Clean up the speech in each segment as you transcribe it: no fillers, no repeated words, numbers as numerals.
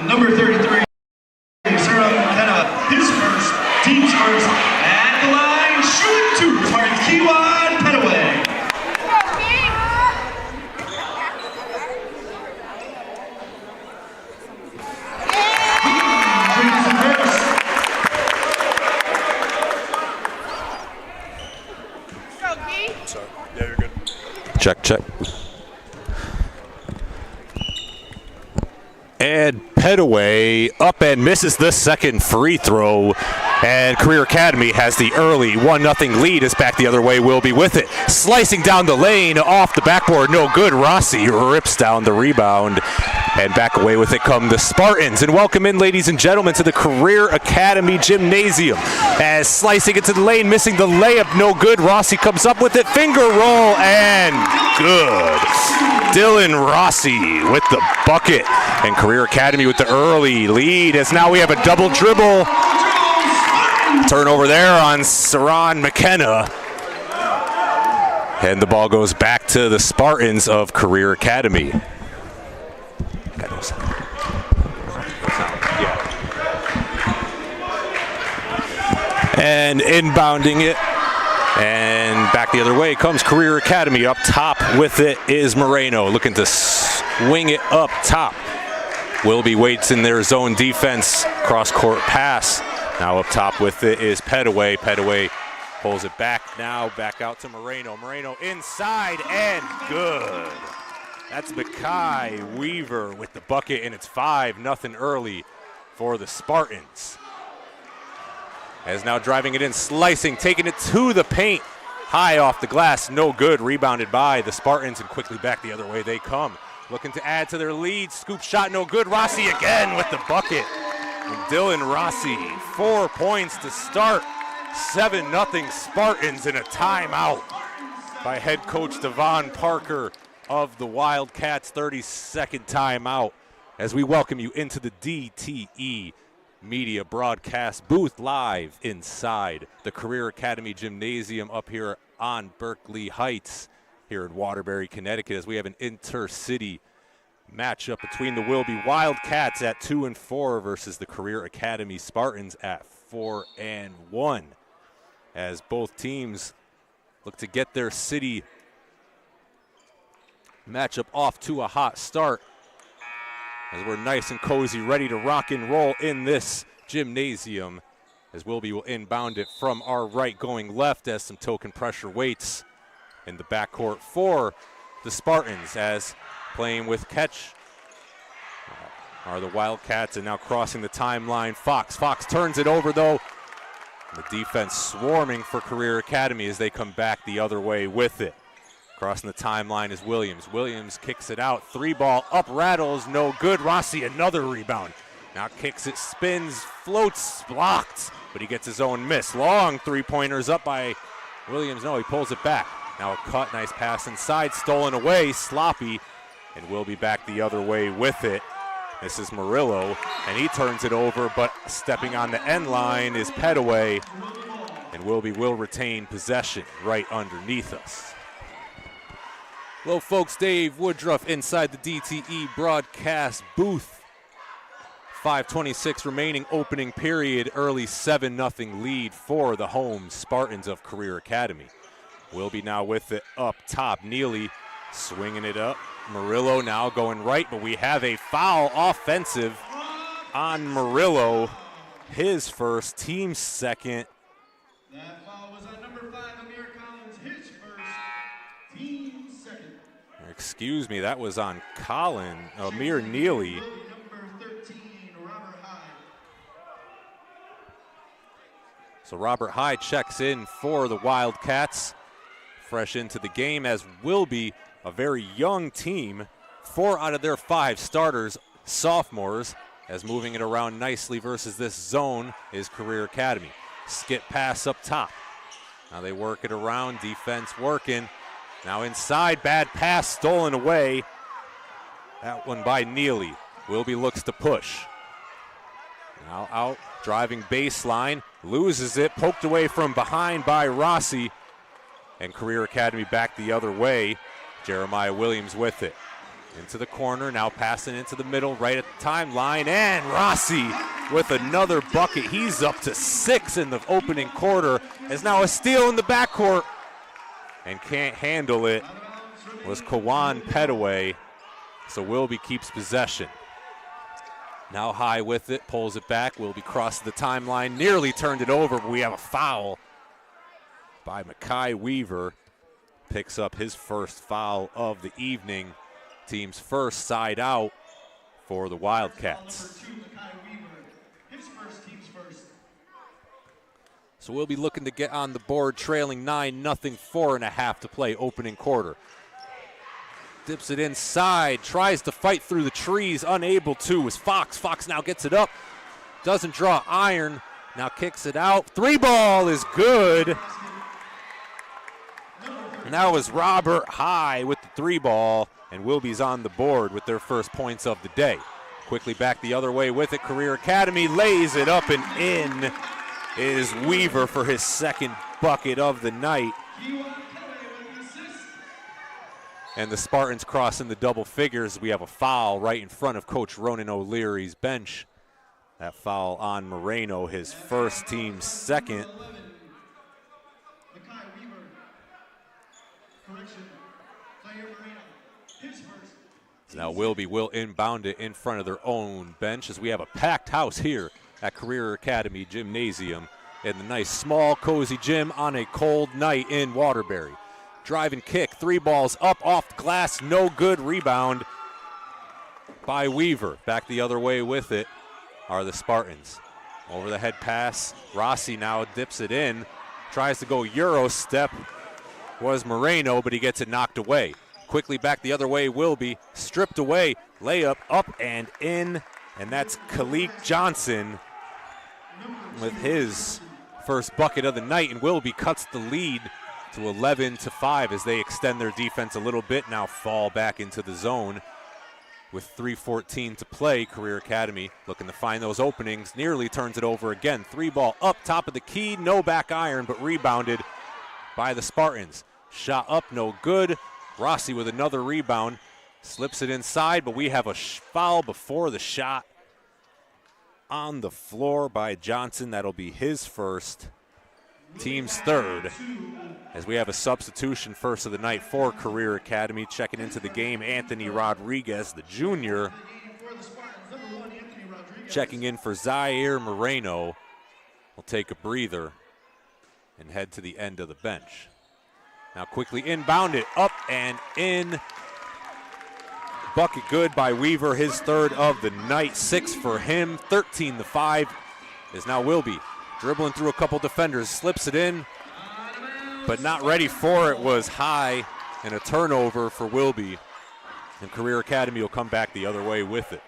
number 33, Sarah McKenna, his first, team's first, at the line, shooting 2, target Kiwan Petaway. Sorry. Yeah, you're good. Check. And Petaway up and misses the second free throw. And Career Academy has the early 1-0 lead. Is back the other way. Wilby with it. Slicing down the lane off the backboard. No good. Rossi rips down the rebound. And back away with it come the Spartans. And welcome in, ladies and gentlemen, to the Career Academy Gymnasium. As slicing into the lane, missing the layup. No good. Rossi comes up with it. Finger roll and good. Dylan Rossi with the bucket. And Career Academy with the early lead. As now we have a double dribble. Turnover there on Saran McKenna. And the ball goes back to the Spartans of Career Academy. And inbounding it. And back the other way comes Career Academy. Up top with it is Moreno, looking to swing it up top. Wilby waits in their zone defense. Cross-court pass. Now up top with it is Petaway. Petaway pulls it back now, back out to Moreno. Moreno inside and good. That's Mackay Weaver with the bucket, and it's 5-0 early for the Spartans. As now driving it in, slicing, taking it to the paint. High off the glass, no good. Rebounded by the Spartans, and quickly back the other way they come. Looking to add to their lead. Scoop shot, no good. Rossi again with the bucket. And Dylan Rossi, 4 points to start. 7-0 Spartans in a timeout by head coach Devon Parker of the Wildcats. 30-second timeout as we welcome you into the DTE Media broadcast booth live inside the Career Academy Gymnasium up here on Berkeley Heights here in Waterbury, Connecticut, as we have an intercity matchup between the Wilby Wildcats at 2-4 versus the Career Academy Spartans at 4-1. As both teams look to get their city matchup off to a hot start. As we're nice and cozy, ready to rock and roll in this gymnasium. As Wilby will inbound it from our right going left as some token pressure waits in the backcourt for the Spartans, as playing with catch are the Wildcats, and now crossing the timeline, Fox. Fox turns it over though. The defense swarming for Career Academy as they come back the other way with it. Crossing the timeline is Williams. Williams kicks it out. 3-ball up, rattles, no good. Rossi, another rebound. Now kicks it, spins, floats, blocked, but he gets his own miss. Long three-pointers up by Williams. No, he pulls it back. Now a cut, nice pass inside, stolen away, sloppy, and will be back the other way with it. This is Murillo, and he turns it over, but stepping on the end line is Petaway, and Wilby will retain possession right underneath us. Well, folks, Dave Woodruff inside the DTE broadcast booth. 5:26 remaining opening period, early 7-0 lead for the home Spartans of Career Academy. Wilby now with it up top. Neely swinging it up. Murillo now going right, but we have a foul offensive on Murillo. His first, team second. That foul was on number 5, Amir Collins, his first, team second. Excuse me, that was on Amir Neely. Number 13, Robert Hyde. So Robert Hyde checks in for the Wildcats. Fresh into the game, as Wilby, a very young team. 4 out of their 5 starters, sophomores, as moving it around nicely versus this zone is Career Academy. Skip pass up top. Now they work it around, defense working. Now inside, bad pass stolen away. That one by Neely. Wilby looks to push. Now out, driving baseline, loses it, poked away from behind by Rossi. And Career Academy back the other way. Jeremiah Williams with it. Into the corner, now passing into the middle, right at the timeline, and Rossi with another bucket. He's up to 6 in the opening quarter. As now a steal in the backcourt, and can't handle it was Kawan Petaway. So Wilby keeps possession. Now high with it, pulls it back. Wilby crosses the timeline, nearly turned it over, but we have a foul by Makai Weaver. Picks up his first foul of the evening. Team's first side out for the Wildcats. So we'll be looking to get on the board, trailing 9-0, 4.5 to play, opening quarter. Dips it inside, tries to fight through the trees, unable to as Fox. Fox now gets it up, doesn't draw iron, now kicks it out. 3-ball is good. And that was Robert High with the 3-ball, and Wilby's on the board with their first points of the day. Quickly back the other way with it, Career Academy lays it up and in is Weaver for his second bucket of the night. And the Spartans crossing the double figures. We have a foul right in front of Coach Ronan O'Leary's bench. That foul on Moreno, his first, team second. So now Wilby will inbound it in front of their own bench as we have a packed house here at Career Academy Gymnasium in the nice small cozy gym on a cold night in Waterbury. Drive and kick, 3 balls up off the glass, no good. Rebound by Weaver. Back the other way with it are the Spartans. Over the head pass, Rossi now dips it in, tries to go Euro step, was Moreno, but he gets it knocked away. Quickly back the other way, Wilby, stripped away, layup up and in, and that's Khalik Johnson with his first bucket of the night, and Wilby cuts the lead to 11-5 as they extend their defense a little bit, now fall back into the zone with 3:14 to play. Career Academy looking to find those openings, nearly turns it over again. 3-ball up top of the key, no back iron, but rebounded by the Spartans. Shot up, no good. Rossi with another rebound, slips it inside, but we have a foul before the shot on the floor by Johnson. That'll be his first, team's third, as we have a substitution first of the night for Career Academy. Checking into the game, Anthony Rodriguez, the junior, checking in for Zaire Moreno. Will take a breather and head to the end of the bench. Now quickly inbounded, up and in. Bucket good by Weaver, his third of the night, 6 for him. 13-5 is now Wilby. Dribbling through a couple defenders, slips it in, but not ready for it was High, and a turnover for Wilby. And Career Academy will come back the other way with it.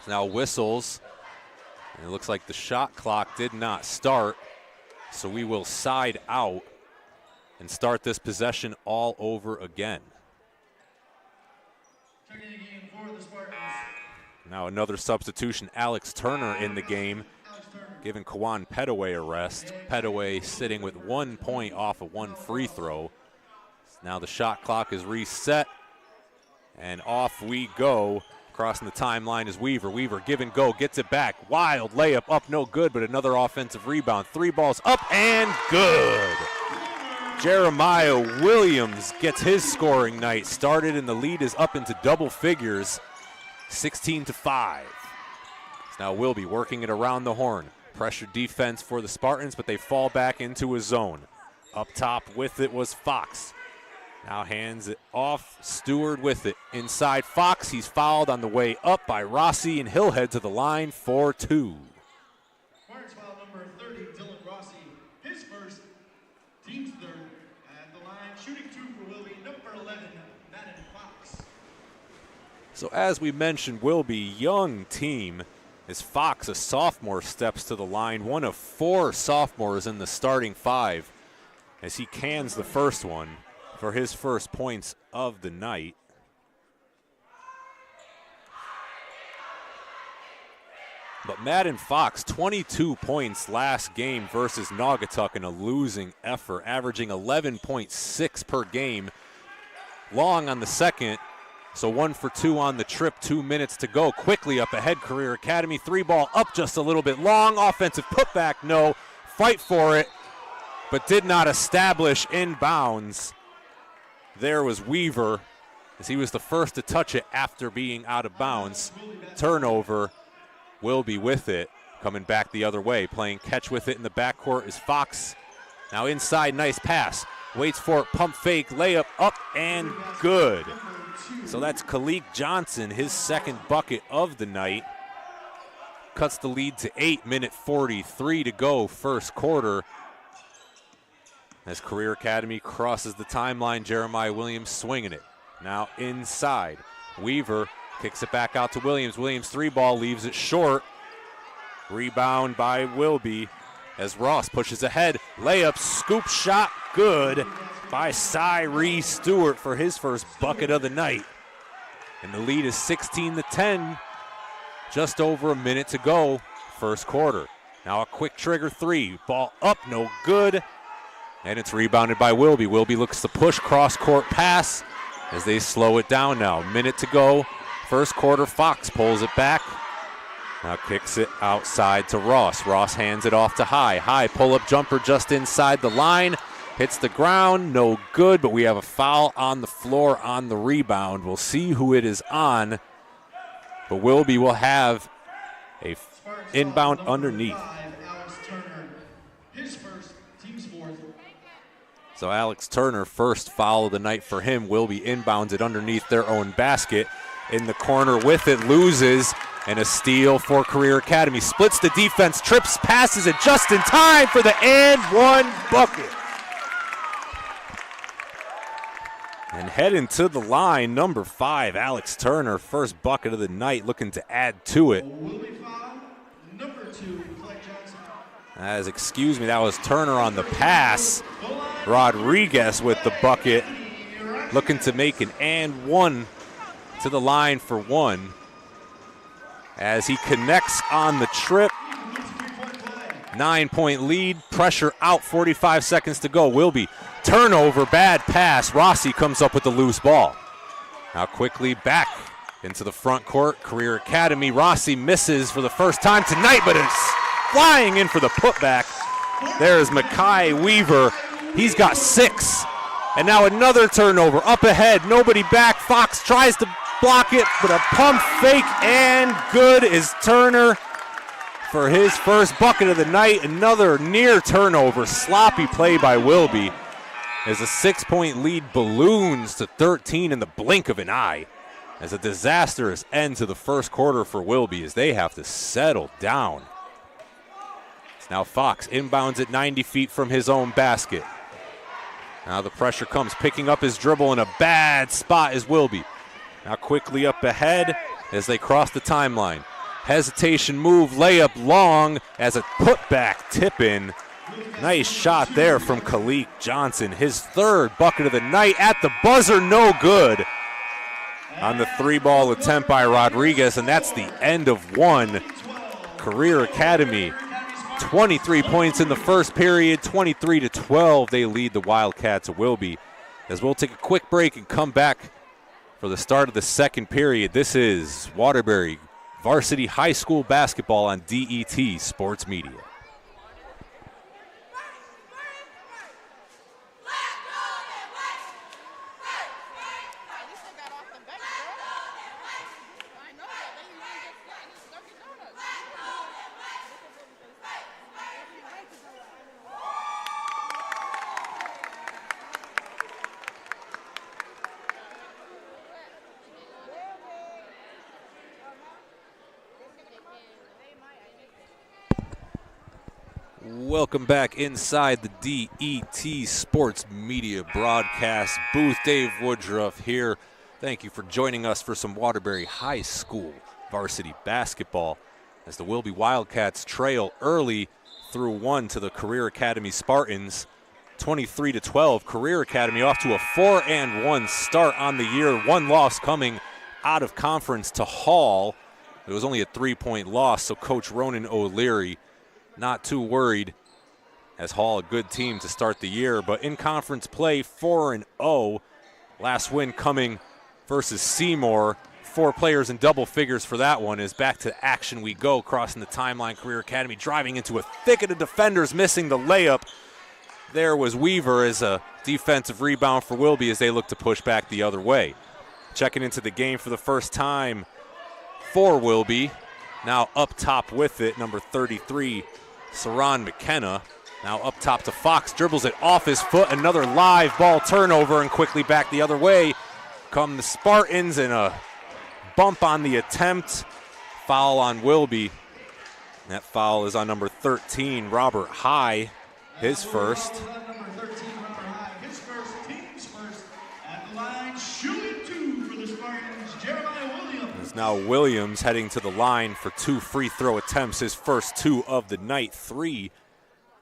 Now whistles, and it looks like the shot clock did not start, so we will side out and start this possession all over again. Now another substitution, Alex Turner in the game, giving Kawan Petaway a rest. Petaway sitting with 1 point off of 1 free throw. Now the shot clock is reset, and off we go. Crossing the timeline is Weaver. Weaver give and go, gets it back. Wild layup up, no good, but another offensive rebound. 3 balls up and good. Jeremiah Williams gets his scoring night started, and the lead is up into double figures, 16-5. Now Wilby working it around the horn. Pressure defense for the Spartans, but they fall back into a zone. Up top with it was Fox. Now hands it off, Stewart with it. Inside Fox, he's fouled on the way up by Rossi, and he'll head to the line for 2. Spartans foul number 30, Dylan Rossi, his first, team's third. At the line, shooting 2 for Wilby, number 11, Madden Fox. So as we mentioned, Wilby, young team, as Fox, a sophomore, steps to the line. 1 of 4 sophomores in the starting 5 as he cans the first one for his first points of the night. But Madden Fox, 22 points last game versus Naugatuck in a losing effort, averaging 11.6 per game. Long on the second, so 1 for 2 on the trip, 2 minutes to go. Quickly up ahead, Career Academy, 3-ball up just a little bit long. Offensive putback, no. Fight for it, but did not establish inbounds. There was Weaver, as he was the first to touch it after being out of bounds. Turnover, Wilby with it, coming back the other way. Playing catch with it in the backcourt is Fox. Now inside, nice pass. Waits for it, pump fake, layup up and good. So that's Khalik Johnson, his second bucket of the night. Cuts the lead to 8, minute 43 to go, first quarter. As Career Academy crosses the timeline, Jeremiah Williams swinging it. Now inside, Weaver kicks it back out to Williams. Williams 3-ball, leaves it short. Rebound by Wilby as Ross pushes ahead. Layup, scoop shot, good by Cyree Stewart for his first bucket of the night. And the lead is 16-10, just over a minute to go, first quarter. Now a quick trigger 3, ball up, no good. And it's rebounded by Wilby. Wilby looks to push, cross-court pass as they slow it down now. Minute to go, first quarter. Fox pulls it back. Now kicks it outside to Ross. Ross hands it off to High. High pull-up jumper just inside the line. Hits the ground, no good, but we have a foul on the floor on the rebound. We'll see who it is on, but Wilby will have a inbound underneath. So Alex Turner, first foul of the night for him. Wilby inbounds it underneath their own basket. In the corner with it, loses, and a steal for Career Academy. Splits the defense, trips, passes it just in time for the and one bucket. And heading to the line, number 5, Alex Turner, first bucket of the night, looking to add to it. That was Turner on the pass. Rodriguez with the bucket, looking to make an and one to the line for one. As he connects on the trip. 9-point lead, pressure out, 45 seconds to go. Wilby, turnover, bad pass. Rossi comes up with the loose ball. Now quickly back into the front court. Career Academy, Rossi misses for the first time tonight, but it's flying in for the putback. There's Makai Weaver. He's got 6. And now another turnover, up ahead, nobody back. Fox tries to block it, but a pump fake and good is Turner for his first bucket of the night. Another near turnover, sloppy play by Wilby as a 6-point lead balloons to 13 in the blink of an eye. As a disastrous end to the first quarter for Wilby as they have to settle down. It's now Fox inbounds at 90 feet from his own basket. Now the pressure comes, picking up his dribble in a bad spot is Wilby. Now quickly up ahead as they cross the timeline. Hesitation move, layup long as a putback tip in. Nice shot there from Khalik Johnson. His third bucket of the night at the buzzer, no good. On the 3-ball attempt by Rodriguez, and that's the end of one. Career Academy, 23 points in the first period, 23-12. They lead the Wildcats of Wilby. As we'll take a quick break and come back for the start of the second period. This is Waterbury Varsity High School basketball on DET Sports Media. Welcome back inside the DET Sports Media broadcast booth. Dave Woodruff here. Thank you for joining us for some Waterbury High School varsity basketball as the Wilby Wildcats trail early through 1 to the Career Academy Spartans. 23-12. Career Academy off to a 4-1 start on the year. One loss coming out of conference to Hall. It was only a 3-point loss, so Coach Ronan O'Leary not too worried, as Hall a good team to start the year. But in conference play, 4-0. Last win coming versus Seymour. 4 players in double figures for that one. Is back to action we go, crossing the timeline. Career Academy driving into a thicket of defenders, missing the layup. There was Weaver as a defensive rebound for Wilby as they look to push back the other way. Checking into the game for the first time for Wilby. Now up top with it, number 33, Saran McKenna. Now up top to Fox, dribbles it off his foot. Another live ball turnover, and quickly back the other way come the Spartans, and a bump on the attempt. Foul on Wilby. That foul is on number 13, Robert High, his first. Now Williams heading to the line for 2 free throw attempts, his first 2 of the night. 3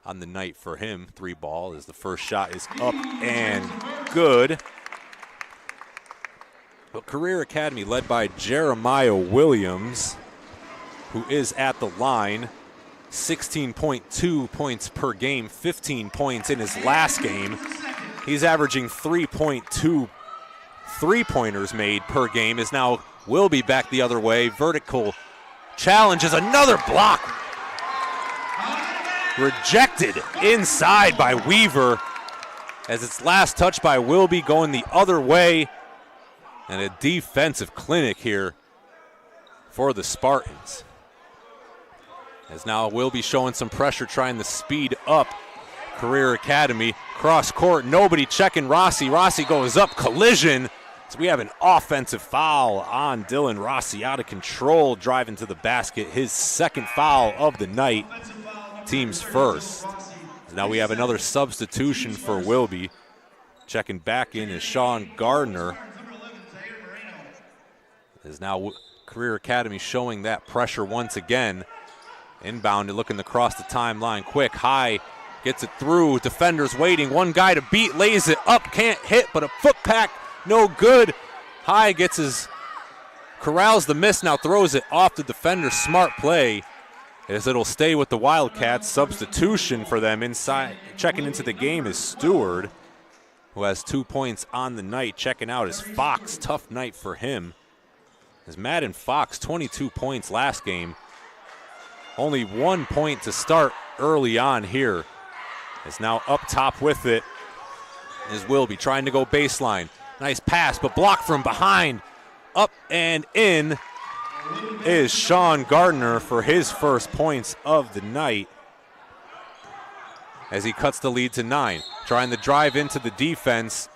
on the night for him. 3 ball as the first shot is up and good. But Career Academy led by Jeremiah Williams, who is at the line. 16.2 points per game, 15 points in his last game. He's averaging 3.2 3-pointers made per game. Is now Wilby back the other way. Vertical challenge is another block. Rejected inside by Weaver as it's last touched by Wilby, going the other way. And a defensive clinic here for the Spartans. As now Wilby showing some pressure, trying to speed up Career Academy. Cross court, nobody checking Rossi. Rossi goes up, collision. So we have an offensive foul on Dylan Rossi, out of control, driving to the basket. His second foul of the night, team's first. Now we have another substitution for Wilby. Checking back in is Sean Gardner. Is now Career Academy showing that pressure once again. Inbound, looking to cross the timeline quick. High gets it through. Defenders waiting. One guy to beat, lays it up, can't hit, but a foot pack, no good. High gets corrals the miss, now throws it off the defender. Smart play as it'll stay with the Wildcats. Substitution for them inside. Checking into the game is Stewart, who has 2 points on the night. Checking out is Fox. Tough night for him. As Madden Fox, 22 points last game. Only 1 point to start early on here. Is now up top with it is Wilby, trying to go baseline. Nice pass, but blocked from behind. Up and in is Sean Gardner for his first points of the night, as he cuts the lead to 9. Trying to drive into the defense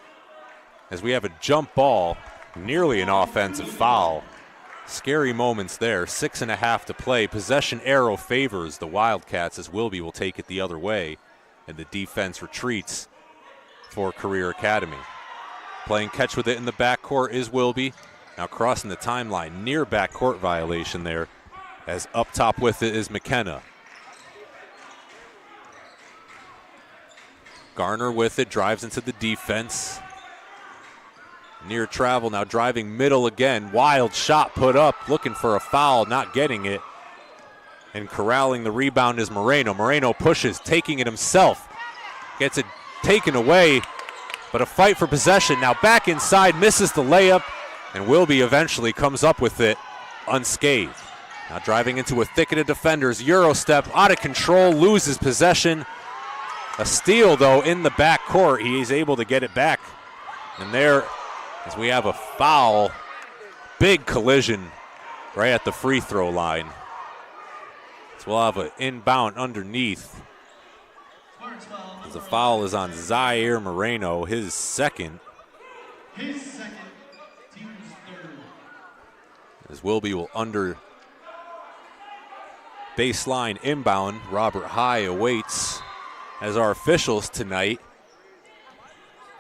as we have a jump ball, nearly an offensive foul. Scary moments there. 6.5 to play. Possession arrow favors the Wildcats as Wilby will take it the other way, and the defense retreats for Career Academy. Playing catch with it in the backcourt is Wilby. Now crossing the timeline, near backcourt violation there, as up top with it is McKenna. Garner with it, drives into the defense. Near travel, now driving middle again. Wild shot put up, looking for a foul, not getting it. And corralling the rebound is Moreno. Moreno pushes, taking it himself. Gets it taken away, but a fight for possession. Now back inside, misses the layup, and Wilby eventually comes up with it unscathed. Now driving into a thicket of defenders. Euro step, out of control, loses possession. A steal, though, in the backcourt. He is able to get it back. And there, as we have a foul, big collision right at the free throw line. So we'll have an inbound underneath. As the foul is on Zaire Moreno, his second. Team's third. As Wilby will under baseline inbound. Robert High awaits as our officials tonight.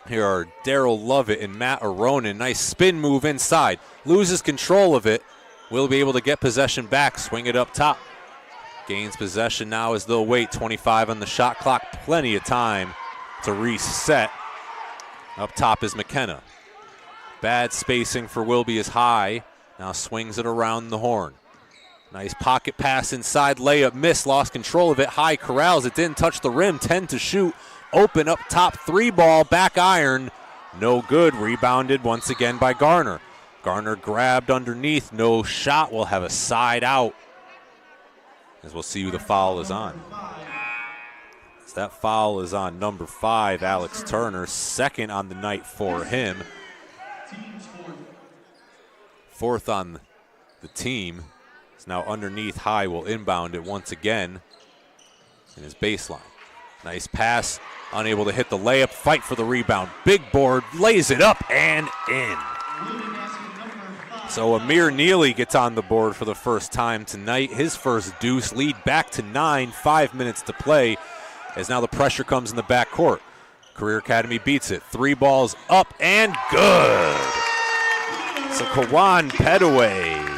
Here are Daryl Lovett and Matt Aronin. Nice spin move inside. Loses control of it. Will be able to get possession back. Swing it up top. Gains possession now as they'll wait. 25 on the shot clock. Plenty of time to reset. Up top is McKenna. Bad spacing for Wilby is High. Now swings it around the horn. Nice pocket pass inside, layup miss, lost control of it. High corrals, it didn't touch the rim, 10 to shoot. Open up top, 3 ball, back iron. No good, rebounded once again by Garner. Garner grabbed underneath, no shot, will have a side out. As we'll see who the foul is on. As that foul is on number 5, Alex Turner, second on the night for him. 4th on the team. It's now underneath. High will inbound it once again in his baseline. Nice pass, unable to hit the layup, fight for the rebound. Big board, lays it up and in. So Amir Neely gets on the board for the first time tonight. His first deuce, lead back to 9, 5 minutes to play, as now the pressure comes in the backcourt. Career Academy beats it. 3 balls up and good. So Kawan Petaway,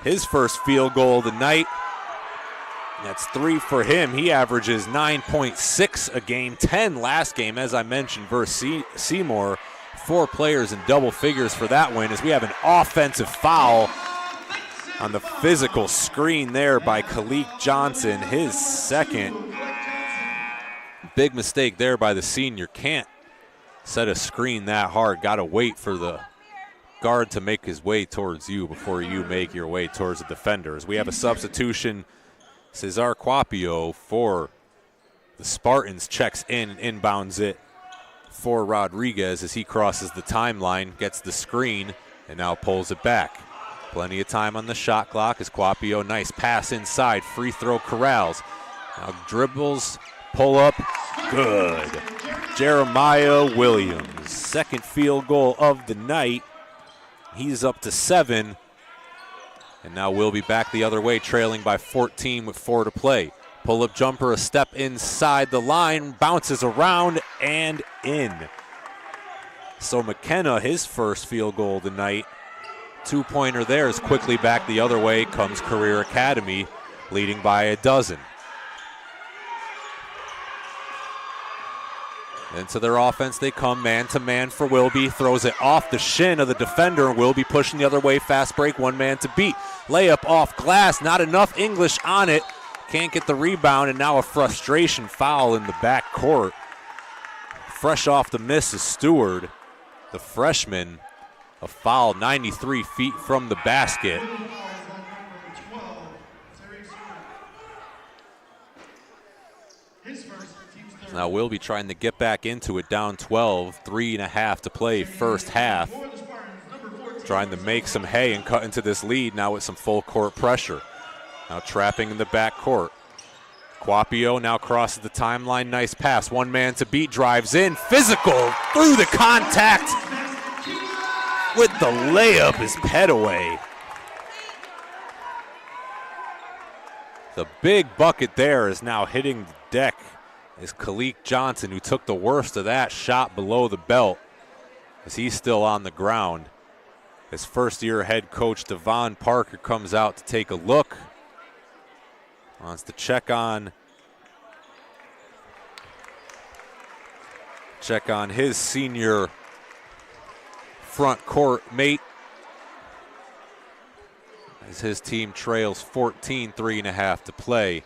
his first field goal of the night. That's 3 for him. He averages 9.6 a game, 10 last game, as I mentioned, versus Seymour. 4 players in double figures for that win, as we have an offensive foul on the physical screen there by Kalik Johnson, his second. Big mistake there by the senior. Can't set a screen that hard. Got to wait for the guard to make his way towards you before you make your way towards the defenders. We have a substitution. Cesar Quapio for the Spartans checks in and inbounds it for Rodriguez as he crosses the timeline, gets the screen, and now pulls it back. Plenty of time on the shot clock as Quapio, nice pass inside, free throw corrals. Now dribbles, pull up, good. Jeremiah Williams, second field goal of the night. He's up to 7. And now Wilby back the other way, trailing by 14 with 4 to play. Pull-up jumper, a step inside the line, bounces around and in. So McKenna, his first field goal of the night. 2-pointer there is quickly back the other way, comes Career Academy, leading by a dozen. Into their offense they come, man-to-man for Wilby. Throws it off the shin of the defender. Wilby pushing the other way, fast break, 1 man to beat. Layup off glass, not enough English on it. Can't get the rebound, and now a frustration foul in the back court. Fresh off the miss is Stewart, the freshman. A foul 93 feet from the basket. Now Wilby trying to get back into it, down 12, 3.5 to play first half. Trying to make some hay and cut into this lead now with some full court pressure. Now trapping in the backcourt. Quapio now crosses the timeline, nice pass. 1 man to beat, drives in, physical, through the contact. With the layup is Petaway. The big bucket there is now hitting the deck. Is Kalik Johnson, who took the worst of that shot below the belt, as he's still on the ground. His first-year head coach, Devon Parker, comes out to take a look. Wants to check on his senior front court mate as his team trails 14, 3.5 to play.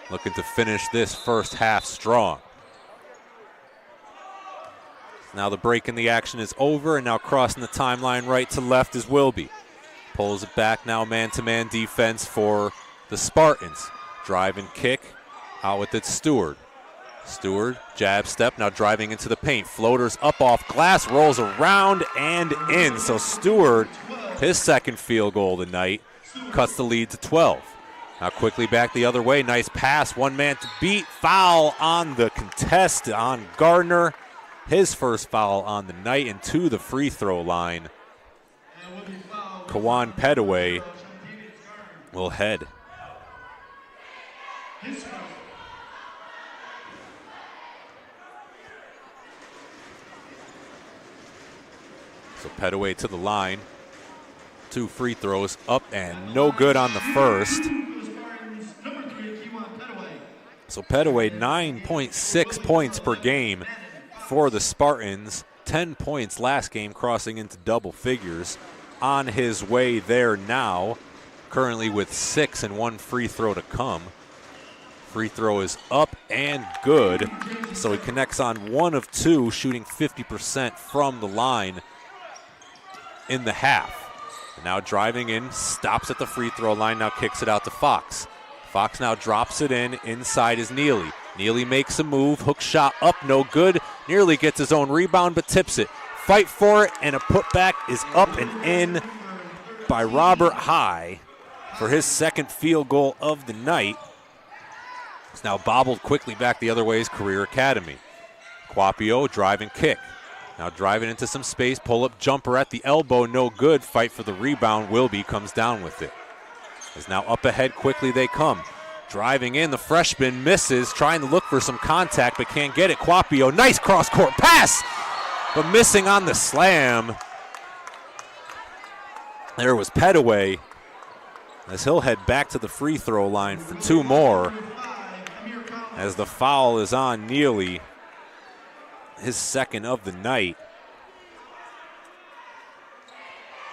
Looking to finish this first half strong. Now the break in the action is over, and now crossing the timeline right to left is Wilby. Pulls it back now, man-to-man defense for the Spartans. Drive and kick, out with it Stewart. Stewart, jab step, now driving into the paint. Floaters up off glass, rolls around and in. So Stewart, his second field goal tonight, cuts the lead to 12. Now quickly back the other way, nice pass, 1 man to beat. Foul on the contest on Gardner. His first foul on the night, and to the free throw line. Kawan Petaway will head. So Petaway to the line. 2 free throws up and no good on the first. So Petaway 9.6 points per game for the Spartans. 10 points last game, crossing into double figures. on his way there now, currently with 6 and 1 free throw to come. Free throw is up and good, so he connects on 1 of 2, shooting 50% from the line in the half. And now driving in, stops at the free throw line, now kicks it out to Fox. Fox now drops it in, inside is Neely. Neely makes a move, hook shot up, no good. Nearly gets his own rebound, but tips it. Fight for it, and a putback is up and in by Robert High for his second field goal of the night. It's now bobbled quickly back the other way is Career Academy. Quapio, drive and kick. Now driving into some space, pull-up jumper at the elbow, no good. Fight for the rebound, Wilby comes down with it. Is now up ahead, quickly they come. Driving in, the freshman misses, trying to look for some contact, but can't get it. Quapio, nice cross-court pass, but missing on the slam. There was Petaway, as he'll head back to the free throw line for 2 more, as the foul is on Neely, his second of the night.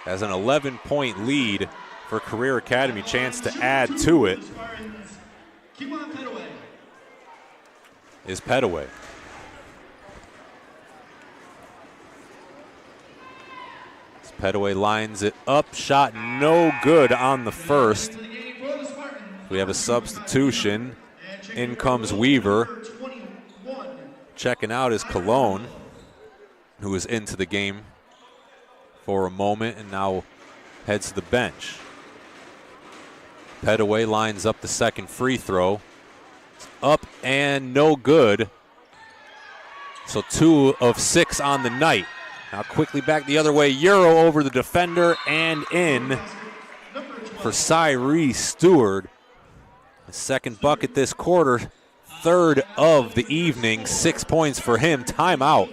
As an 11-point lead for Career Academy, chance to add to it is Petaway. Petaway lines it up, shot no good on the first. We have a substitution. In comes Weaver. Checking out is Cologne, who was into the game for a moment and now heads to the bench. Petaway lines up the second free throw. It's up and no good. So 2 of 6 on the night. Now quickly back the other way. Euro over the defender and in for Cyree Stewart. The second bucket this quarter. Third of the evening. 6 points for him. Timeout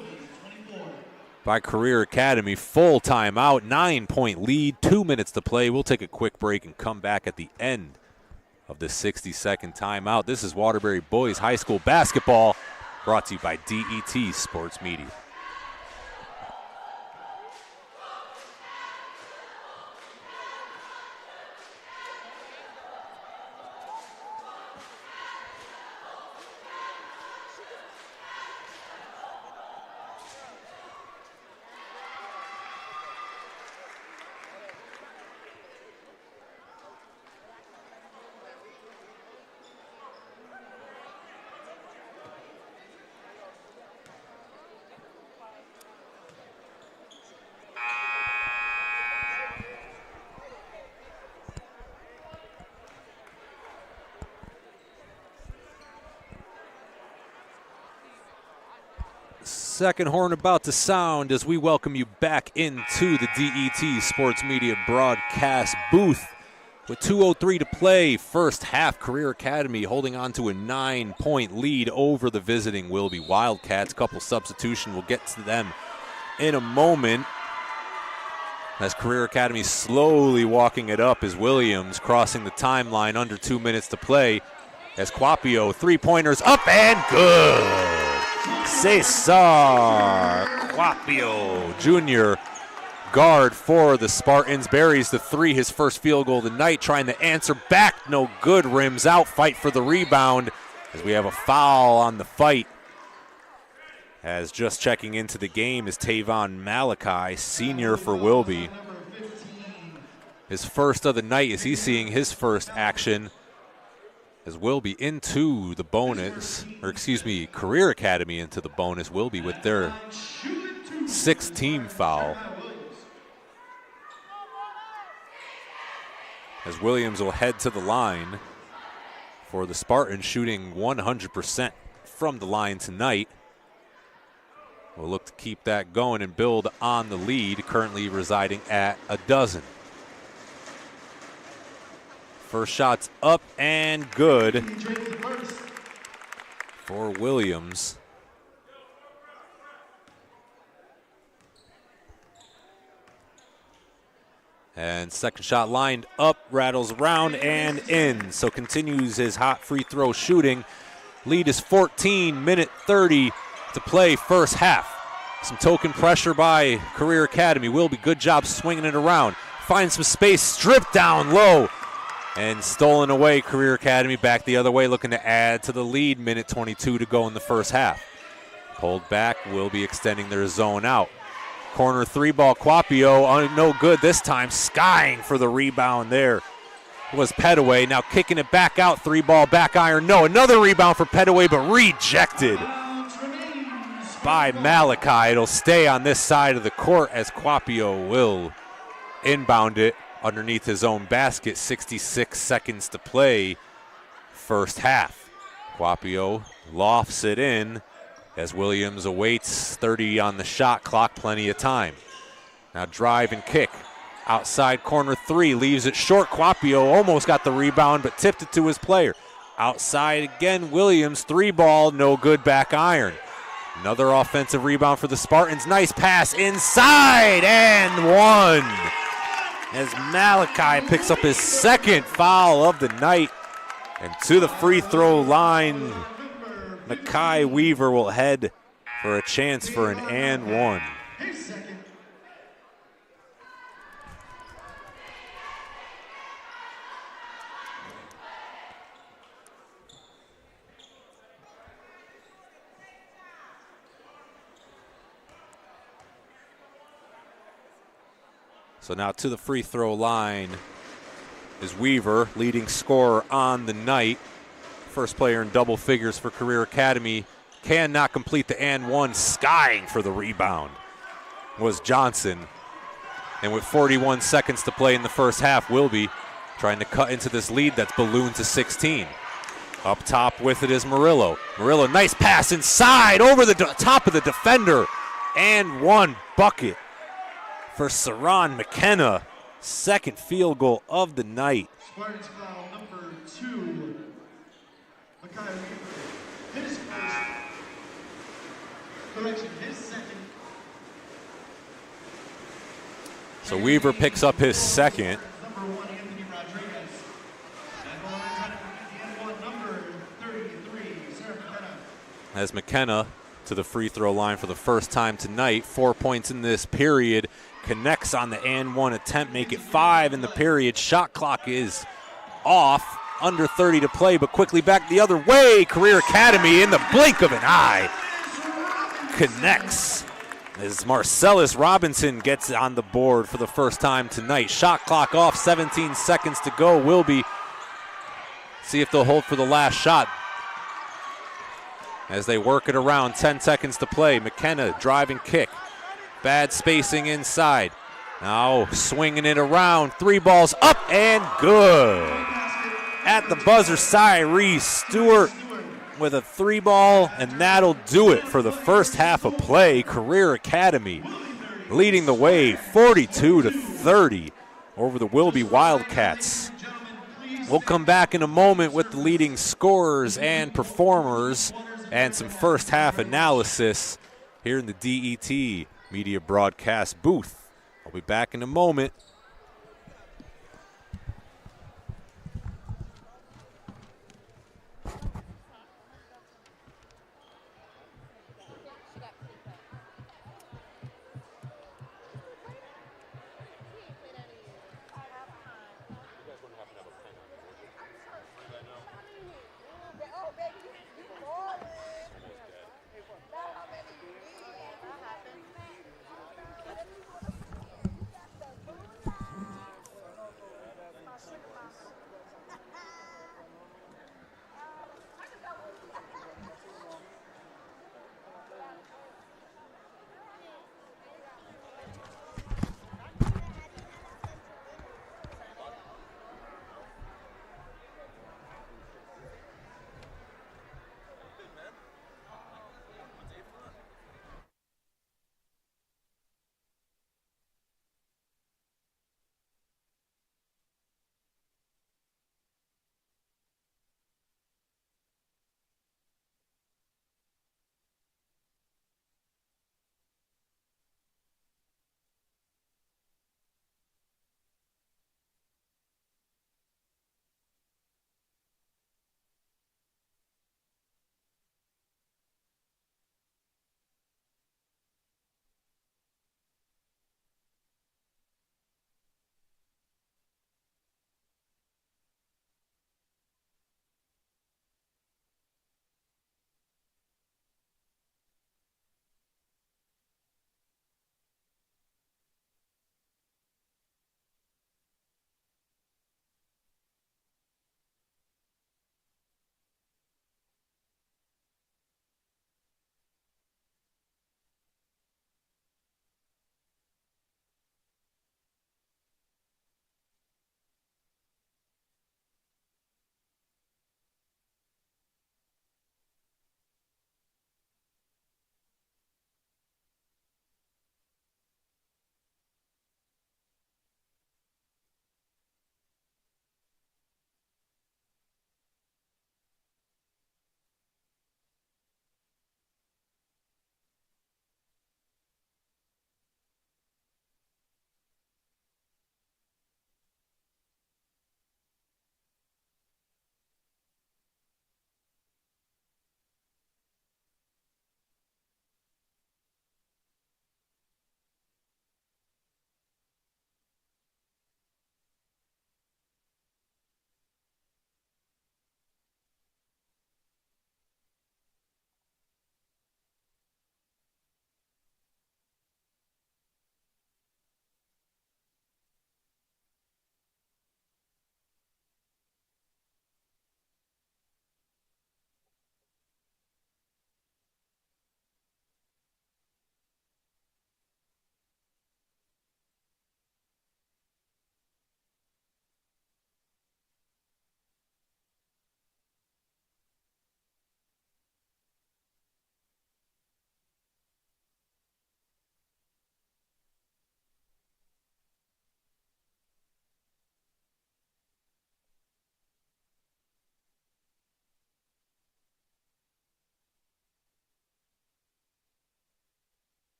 by Career Academy. Full timeout. 9-point lead. 2 minutes to play. We'll take a quick break and come back at the end of the 60-second timeout. This is Waterbury Boys High School basketball, brought to you by DET Sports Media. Second horn about to sound as we welcome you back into the DET Sports Media broadcast booth with 2:03 to play. First half, Career Academy holding on to a 9-point lead over the visiting Wilby Wildcats. Couple substitution, we'll get to them in a moment. As Career Academy slowly walking it up as Williams crossing the timeline, under 2 minutes to play. As Quapio, 3-pointers up and good. Cesar Quapio, junior guard for the Spartans, buries the 3, his first field goal of the night, trying to answer back, no good, rims out, fight for the rebound, as we have a foul on the fight. As just checking into the game is Tavon Malachi, senior for Wilby. His first of the night as he's seeing his first action, as Wilby into the bonus, or excuse me, Career Academy into the bonus. Wilby with their 6th team foul. As Williams will head to the line for the Spartans, shooting 100% from the line tonight. We'll look to keep that going and build on the lead, currently residing at 12. First shot's up and good for Williams. And second shot lined up, rattles around and in. So continues his hot free throw shooting. Lead is 14, minute 30 to play first half. Some token pressure by Career Academy. Wilby, good job swinging it around. Finds some space, stripped down low, and stolen away. Career Academy back the other way, looking to add to the lead. Minute 22 to go in the first half. Pulled back, Wilby extending their zone out. Corner 3 ball, Quapio, no good this time. Skying for the rebound there was Petaway. Now kicking it back out, 3 ball back iron. No, another rebound for Petaway, but rejected by Malachi. It'll stay on this side of the court as Quapio will inbound it underneath his own basket. 66 seconds to play, first half. Quapio lofts it in as Williams awaits. 30 on the shot clock, plenty of time. Now drive and kick. Outside corner 3, leaves it short. Quapio almost got the rebound, but tipped it to his player. Outside again, Williams, 3 ball, no good, back iron. Another offensive rebound for the Spartans. Nice pass inside and one. As Malachi picks up his second foul of the night. And to the free throw line, Makai Weaver will head for a chance for an and one. So now to the free throw line is Weaver, leading scorer on the night. First player in double figures for Career Academy. Cannot complete the and one. Skying for the rebound was Johnson. And with 41 seconds to play in the first half, Wilby trying to cut into this lead that's ballooned to 16. Up top with it is Murillo. Murillo, nice pass inside over the top of the defender. And one bucket for Saran McKenna. Second field goal of the night. Spartans foul number 2. Makai Weaver, his first. Correction, his second. So Weaver picks up his second. Number 1, Anthony Rodriguez. And ball trying to complete the end one, number 33, Sarah McKenna. As McKenna to the free throw line for the first time tonight. 4 points in this period. Connects on the and one attempt, make it 5 in the period. Shot clock is off, under 30 to play, but quickly back the other way. Career Academy in the blink of an eye connects as Marcellus Robinson gets on the board for the first time tonight. Shot clock off, 17 seconds to go. Wilby see if they'll hold for the last shot as they work it around. 10 seconds to play. McKenna drive and kick. Bad spacing inside. Now swinging it around. 3 balls up and good. At the buzzer, Cyree Stewart with a 3 ball, and that'll do it for the first half of play. Career Academy leading the way 42-30 over the Wilby Wildcats. We'll come back in a moment with the leading scorers and performers and some first half analysis here in the DET Media Broadcast booth. I'll be back in a moment.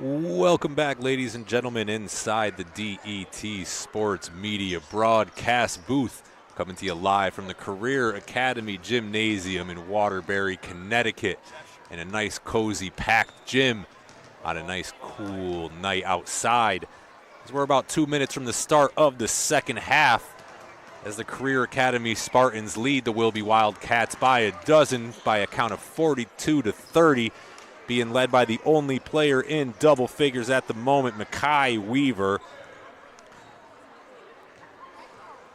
Welcome back, ladies and gentlemen, inside the DET Sports Media broadcast booth. Coming to you live from the Career Academy Gymnasium in Waterbury, Connecticut. In a nice, cozy, packed gym on a nice, cool night outside. As we're about 2 minutes from the start of the second half, as the Career Academy Spartans lead the Wilby Wildcats by a dozen by a count of 42-30. Being led by the only player in double figures at the moment, Mackay Weaver.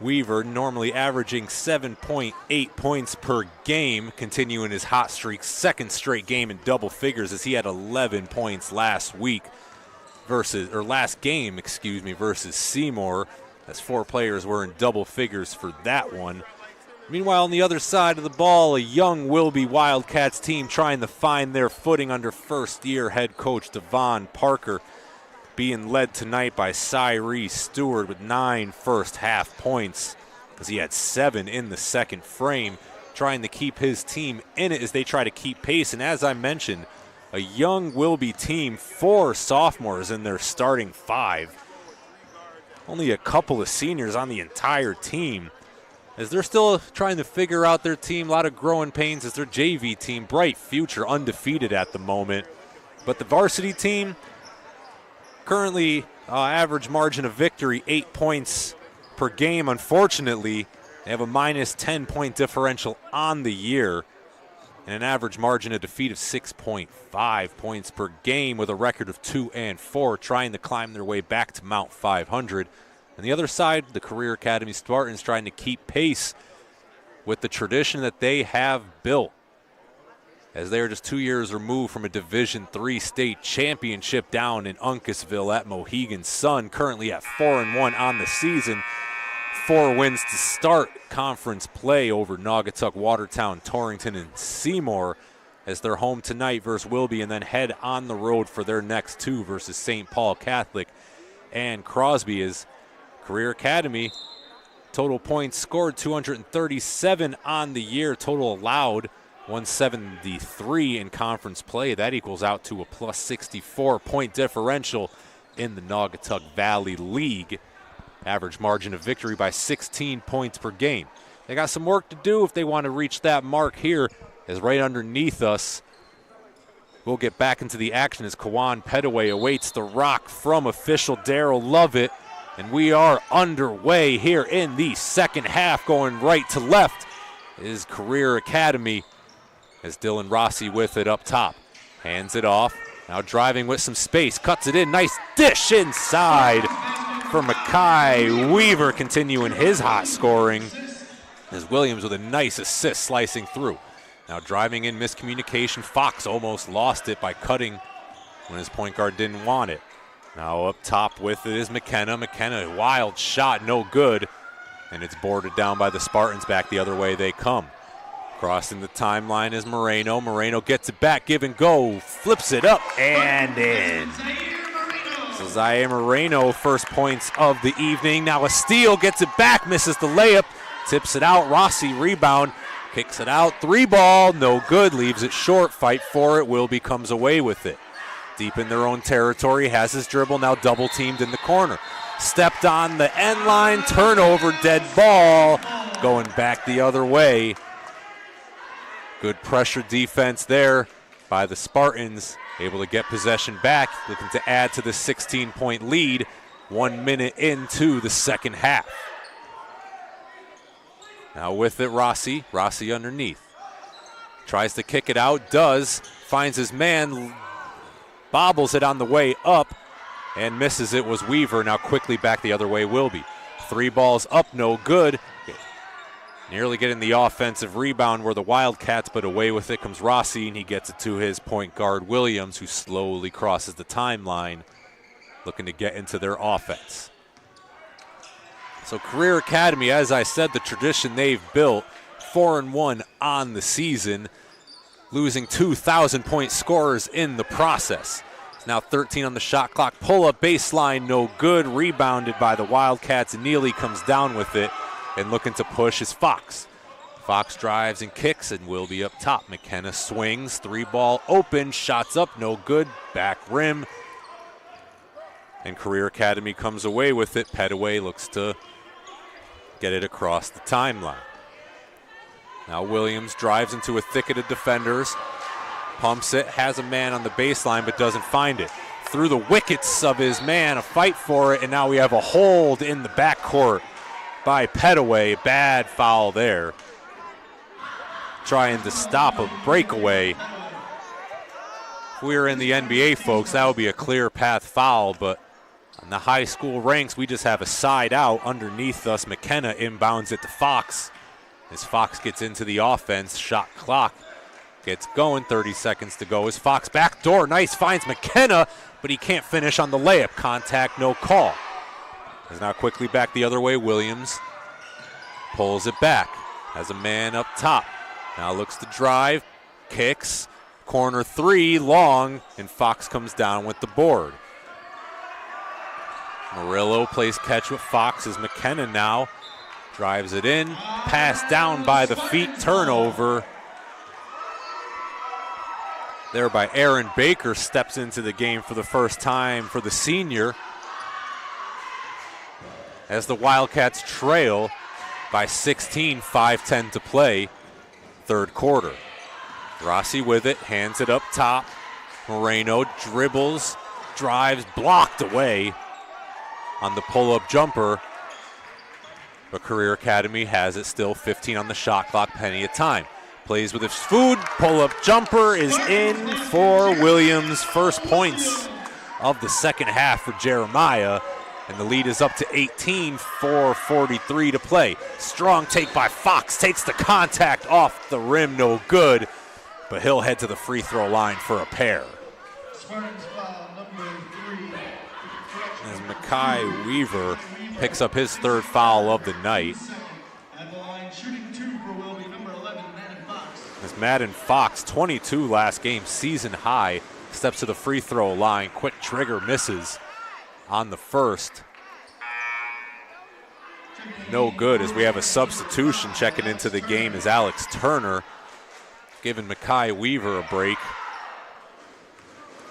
Weaver normally averaging 7.8 points per game, continuing his hot streak, second straight game in double figures as he had 11 points last game, versus Seymour, as 4 players were in double figures for that one. Meanwhile, on the other side of the ball, a young Wilby Wildcats team trying to find their footing under first-year head coach Devon Parker, being led tonight by Cyree Stewart with 9 first-half points, because he had 7 in the second frame, trying to keep his team in it as they try to keep pace. And as I mentioned, a young Wilby team, 4 sophomores in their starting 5. Only a couple of seniors on the entire team, as they're still trying to figure out their team. A lot of growing pains as their JV team, bright future, undefeated at the moment. But the varsity team, currently average margin of victory, 8 points per game. Unfortunately, they have a minus 10-point differential on the year and an average margin of defeat of 6.5 points per game, with a record of 2-4, trying to climb their way back to Mount 500. On the other side, the Career Academy Spartans trying to keep pace with the tradition that they have built, as they are just 2 years removed from a Division III state championship down in Uncasville at Mohegan Sun, currently at 4-1 on the season. 4 wins to start conference play over Naugatuck, Watertown, Torrington, and Seymour, as they're home tonight versus Wilby, and then head on the road for their next 2 versus St. Paul Catholic and Crosby. Is Career Academy, total points scored 237 on the year, total allowed 173 in conference play. That equals out to a plus 64 point differential in the Naugatuck Valley League. Average margin of victory by 16 points per game. They got some work to do if they want to reach that mark here, as right underneath us, we'll get back into the action as Kawan Petaway awaits the rock from official Darryl Lovett. And we are underway here in the second half. Going right to left is Career Academy, as Dylan Rossi with it up top. Hands it off. Now driving with some space. Cuts it in. Nice dish inside for Mackay Weaver, continuing his hot scoring, as Williams with a nice assist slicing through. Now driving in, miscommunication. Fox almost lost it by cutting when his point guard didn't want it. Now up top with it is McKenna. McKenna, wild shot, no good. And it's boarded down by the Spartans. Back the other way they come. Crossing the timeline is Moreno. Moreno gets it back, give and go. Flips it up and in. So Zaire Moreno, first points of the evening. Now a steal, gets it back, misses the layup. Tips it out, Rossi rebound. Kicks it out, 3-ball, no good. Leaves it short, fight for it. Wilby comes away with it. Deep in their own territory, has his dribble, now double teamed in the corner. Stepped on the end line, turnover, dead ball. Going back the other way. Good pressure defense there by the Spartans. Able to get possession back, looking to add to the 16-point lead 1 minute into the second half. Now with it, Rossi. Rossi underneath. Tries to kick it out, does. Finds his man, bobbles it on the way up and misses it. Was Weaver. Now quickly back the other way, Wilby. 3 balls up, no good. Nearly getting the offensive rebound were the Wildcats, but away with it comes Rossi, and he gets it to his point guard, Williams, who slowly crosses the timeline, looking to get into their offense. So Career Academy, as I said, the tradition they've built, 4-1 on the season, losing 2,000-point scorers in the process. It's now 13 on the shot clock. Pull-up baseline, no good. Rebounded by the Wildcats. Neely comes down with it, and looking to push is Fox. Fox drives and kicks and will be up top. McKenna swings, 3-ball open, shots up, no good. Back rim, And Career Academy comes away with it. Petaway looks to get it across the timeline. Now Williams drives into a thicket of defenders, pumps it, has a man on the baseline but doesn't find it. Through the wickets of his man, a fight for it, and now we have a hold in the backcourt by Petaway. Bad foul there. Trying to stop a breakaway. If we were in the NBA, folks, that would be a clear path foul, but on the high school ranks, we just have a side out underneath us. McKenna inbounds it to Fox. As Fox gets into the offense, shot clock gets going, 30 seconds to go. As Fox backdoor, nice, finds McKenna, but he can't finish on the layup. Contact, no call. As now quickly back the other way, Williams pulls it back. Has a man up top. Now looks to drive, kicks, corner three, long, and Fox comes down with the board. Murillo plays catch with Fox as McKenna now drives it in, pass down by the feet, turnover. There by Aaron Baker, steps into the game for the first time for the senior as the Wildcats trail by 16, 5:10 to play, third quarter. Rossi with it, hands it up top. Moreno dribbles, drives, blocked away on the pull-up jumper. But Career Academy has it still, 15 on the shot clock, plenty of time. Plays with his food, pull-up jumper is in for Williams. First points of the second half for Jeremiah, and the lead is up to 18, 4:43 to play. Strong take by Fox, takes the contact off the rim, no good, but he'll head to the free throw line for a pair. As Mekhi Weaver picks up his third foul of the night. As Madden Fox, 22 last game, season high, steps to the free throw line. Quick trigger, misses on the first. No good, as we have a substitution checking into the game as Alex Turner, giving Mekhi Weaver a break.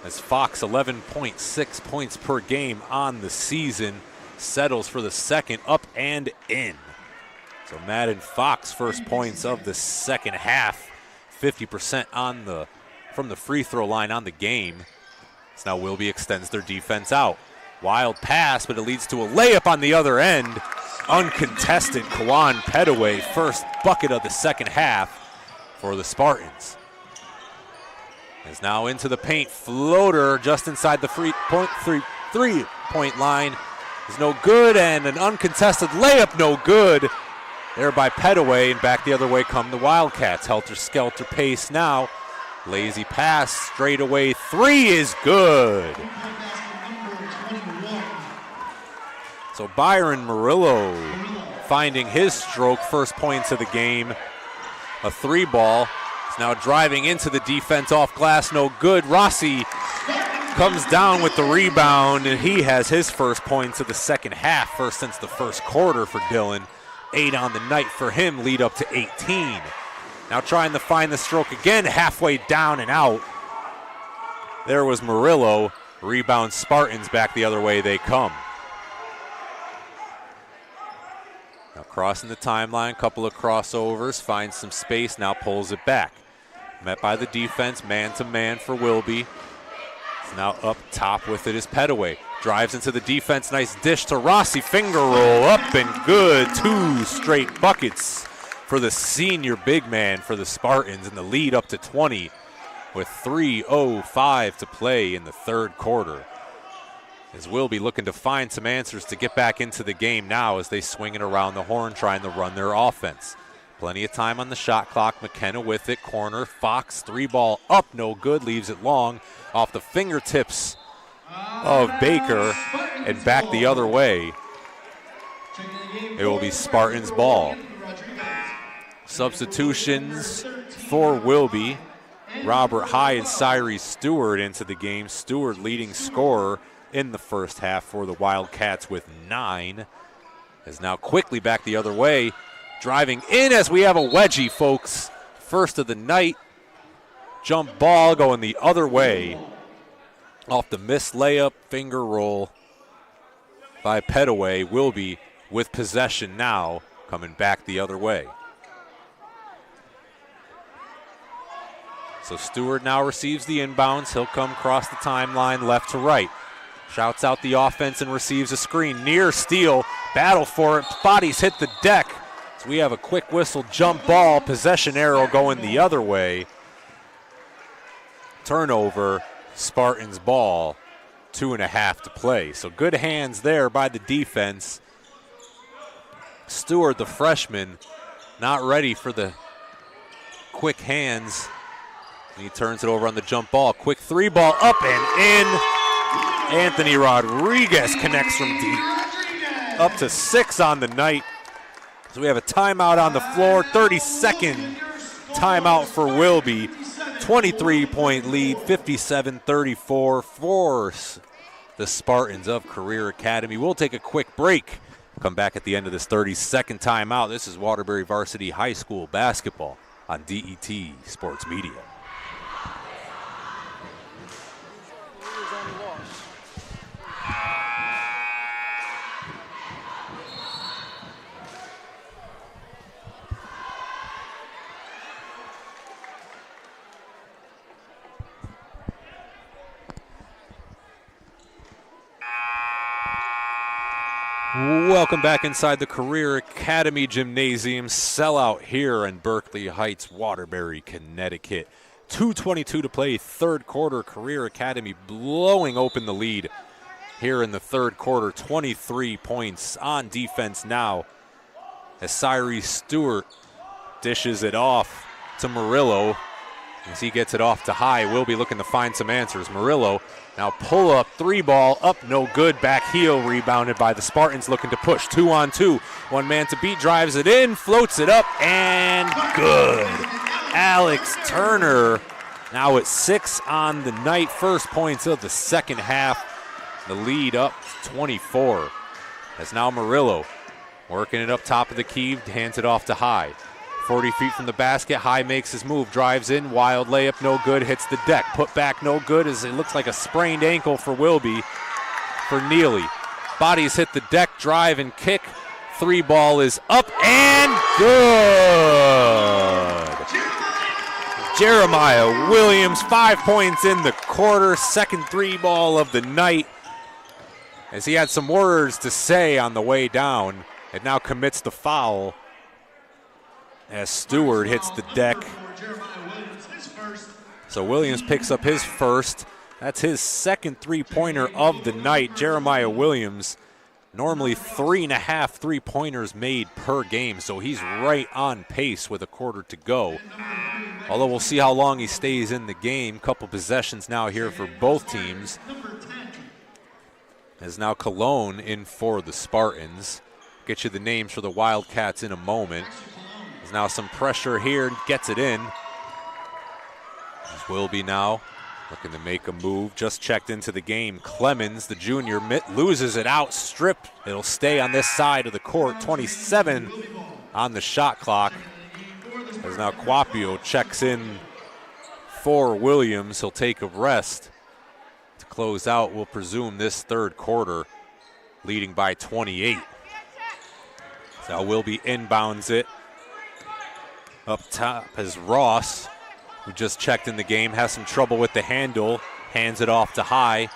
As Fox, 11.6 points per game on the season, settles for the second, up and in. So Madden Fox, first points of the second half, 50% from the free throw line on the game. So now Wilby extends their defense out. Wild pass, but it leads to a layup on the other end. Uncontested, Kawan Petaway, first bucket of the second half for the Spartans. Is now into the paint, floater just inside the three-point line is no good, and an uncontested layup no good there by Petaway, and back the other way come the Wildcats. Helter-skelter pace now, lazy pass, straight away three is good. So Byron Murillo finding his stroke, first points of the game, a three ball. Is now driving into the defense, off glass, no good. Rossi comes down with the rebound, and he has his first points of the second half, first since the first quarter for Dylan. 8 on the night for him, lead up to 18. Now trying to find the stroke again, halfway down and out. There was Murillo. Rebound Spartans, back the other way they come. Now crossing the timeline, couple of crossovers, finds some space, now pulls it back. Met by the defense, man-to-man for Wilby. It's now up top with it is Petaway. Drives into the defense, nice dish to Rossi, finger roll, up and good. 2 straight buckets for the senior big man for the Spartans, and the lead up to 20 with 3:05 to play in the third quarter. As Wilby looking to find some answers to get back into the game now as they swing it around the horn trying to run their offense. Plenty of time on the shot clock. McKenna with it, corner. Fox, 3-ball up, no good, leaves it long off the fingertips of Baker and back the other way. It will be Spartans ball. Substitutions for Wilby. Robert High and Cyree Stewart into the game. Stewart leading scorer in the first half for the Wildcats with 9. Is now quickly back the other way. Driving in as we have a wedgie, folks. First of the night. Jump ball going the other way. Off the missed layup, finger roll. by Petaway. Wilby with possession now, coming back the other way. So Stewart now receives the inbounds. He'll come across the timeline left to right. Shouts out the offense and receives a screen. Near steal, battle for it. Bodies hit the deck. So we have a quick whistle jump ball. Possession arrow going the other way. Turnover, Spartans ball. 2.5 to play. So good hands there by the defense. Stewart, the freshman, not ready for the quick hands. He turns it over on the jump ball. Quick three ball up and in. Anthony Rodriguez connects from deep. Up to 6 on the night. So we have a timeout on the floor. 30-second timeout for Wilby. 23-point lead, 57-34 for the Spartans of Career Academy. We'll take a quick break. Come back at the end of this 30-second timeout. This is Waterbury Varsity High School basketball on DET Sports Media. Welcome back inside the Career Academy Gymnasium. Sellout here in Berkeley Heights, Waterbury, Connecticut. 2:22 to play, third quarter. Career Academy blowing open the lead here in the third quarter. 23 points on defense now as Cyree Stewart dishes it off to Murillo. As he gets it off to High, we'll be looking to find some answers. Murillo now pull up, three ball up, no good. Back heel rebounded by the Spartans, looking to push 2-on-2. One man to beat, drives it in, floats it up, and good. Alex Turner now at 6 on the night. First points of the second half. The lead up to 24. As now Murillo working it up top of the key, hands it off to High. 40 feet from the basket, High makes his move, drives in, wild layup, no good, hits the deck. Put back, no good, as it looks like a sprained ankle for Wilby. For Neely, bodies hit the deck, drive and kick. Three ball is up and good. Jeremiah Williams, 5 points in the quarter, second three ball of the night. As he had some words to say on the way down, it now commits the foul. As Stewart hits the deck. So Williams picks up his first. That's his second three-pointer of the night. Jeremiah Williams, normally 3.5 three-pointers made per game, so he's right on pace with a quarter to go. Although we'll see how long he stays in the game. Couple possessions now here for both teams. As now Cologne in for the Spartans. Get you the names for the Wildcats in a moment. Now some pressure here, gets it in. As Wilby now looking to make a move, just checked into the game. Clemens, the junior, loses it out, stripped. It'll stay on this side of the court. 27 on the shot clock. As now Quapio checks in for Williams. He'll take a rest to close out, we'll presume, this third quarter, leading by 28. So Wilby inbounds it. Up top is Ross, who just checked in the game, has some trouble with the handle, hands it off to High,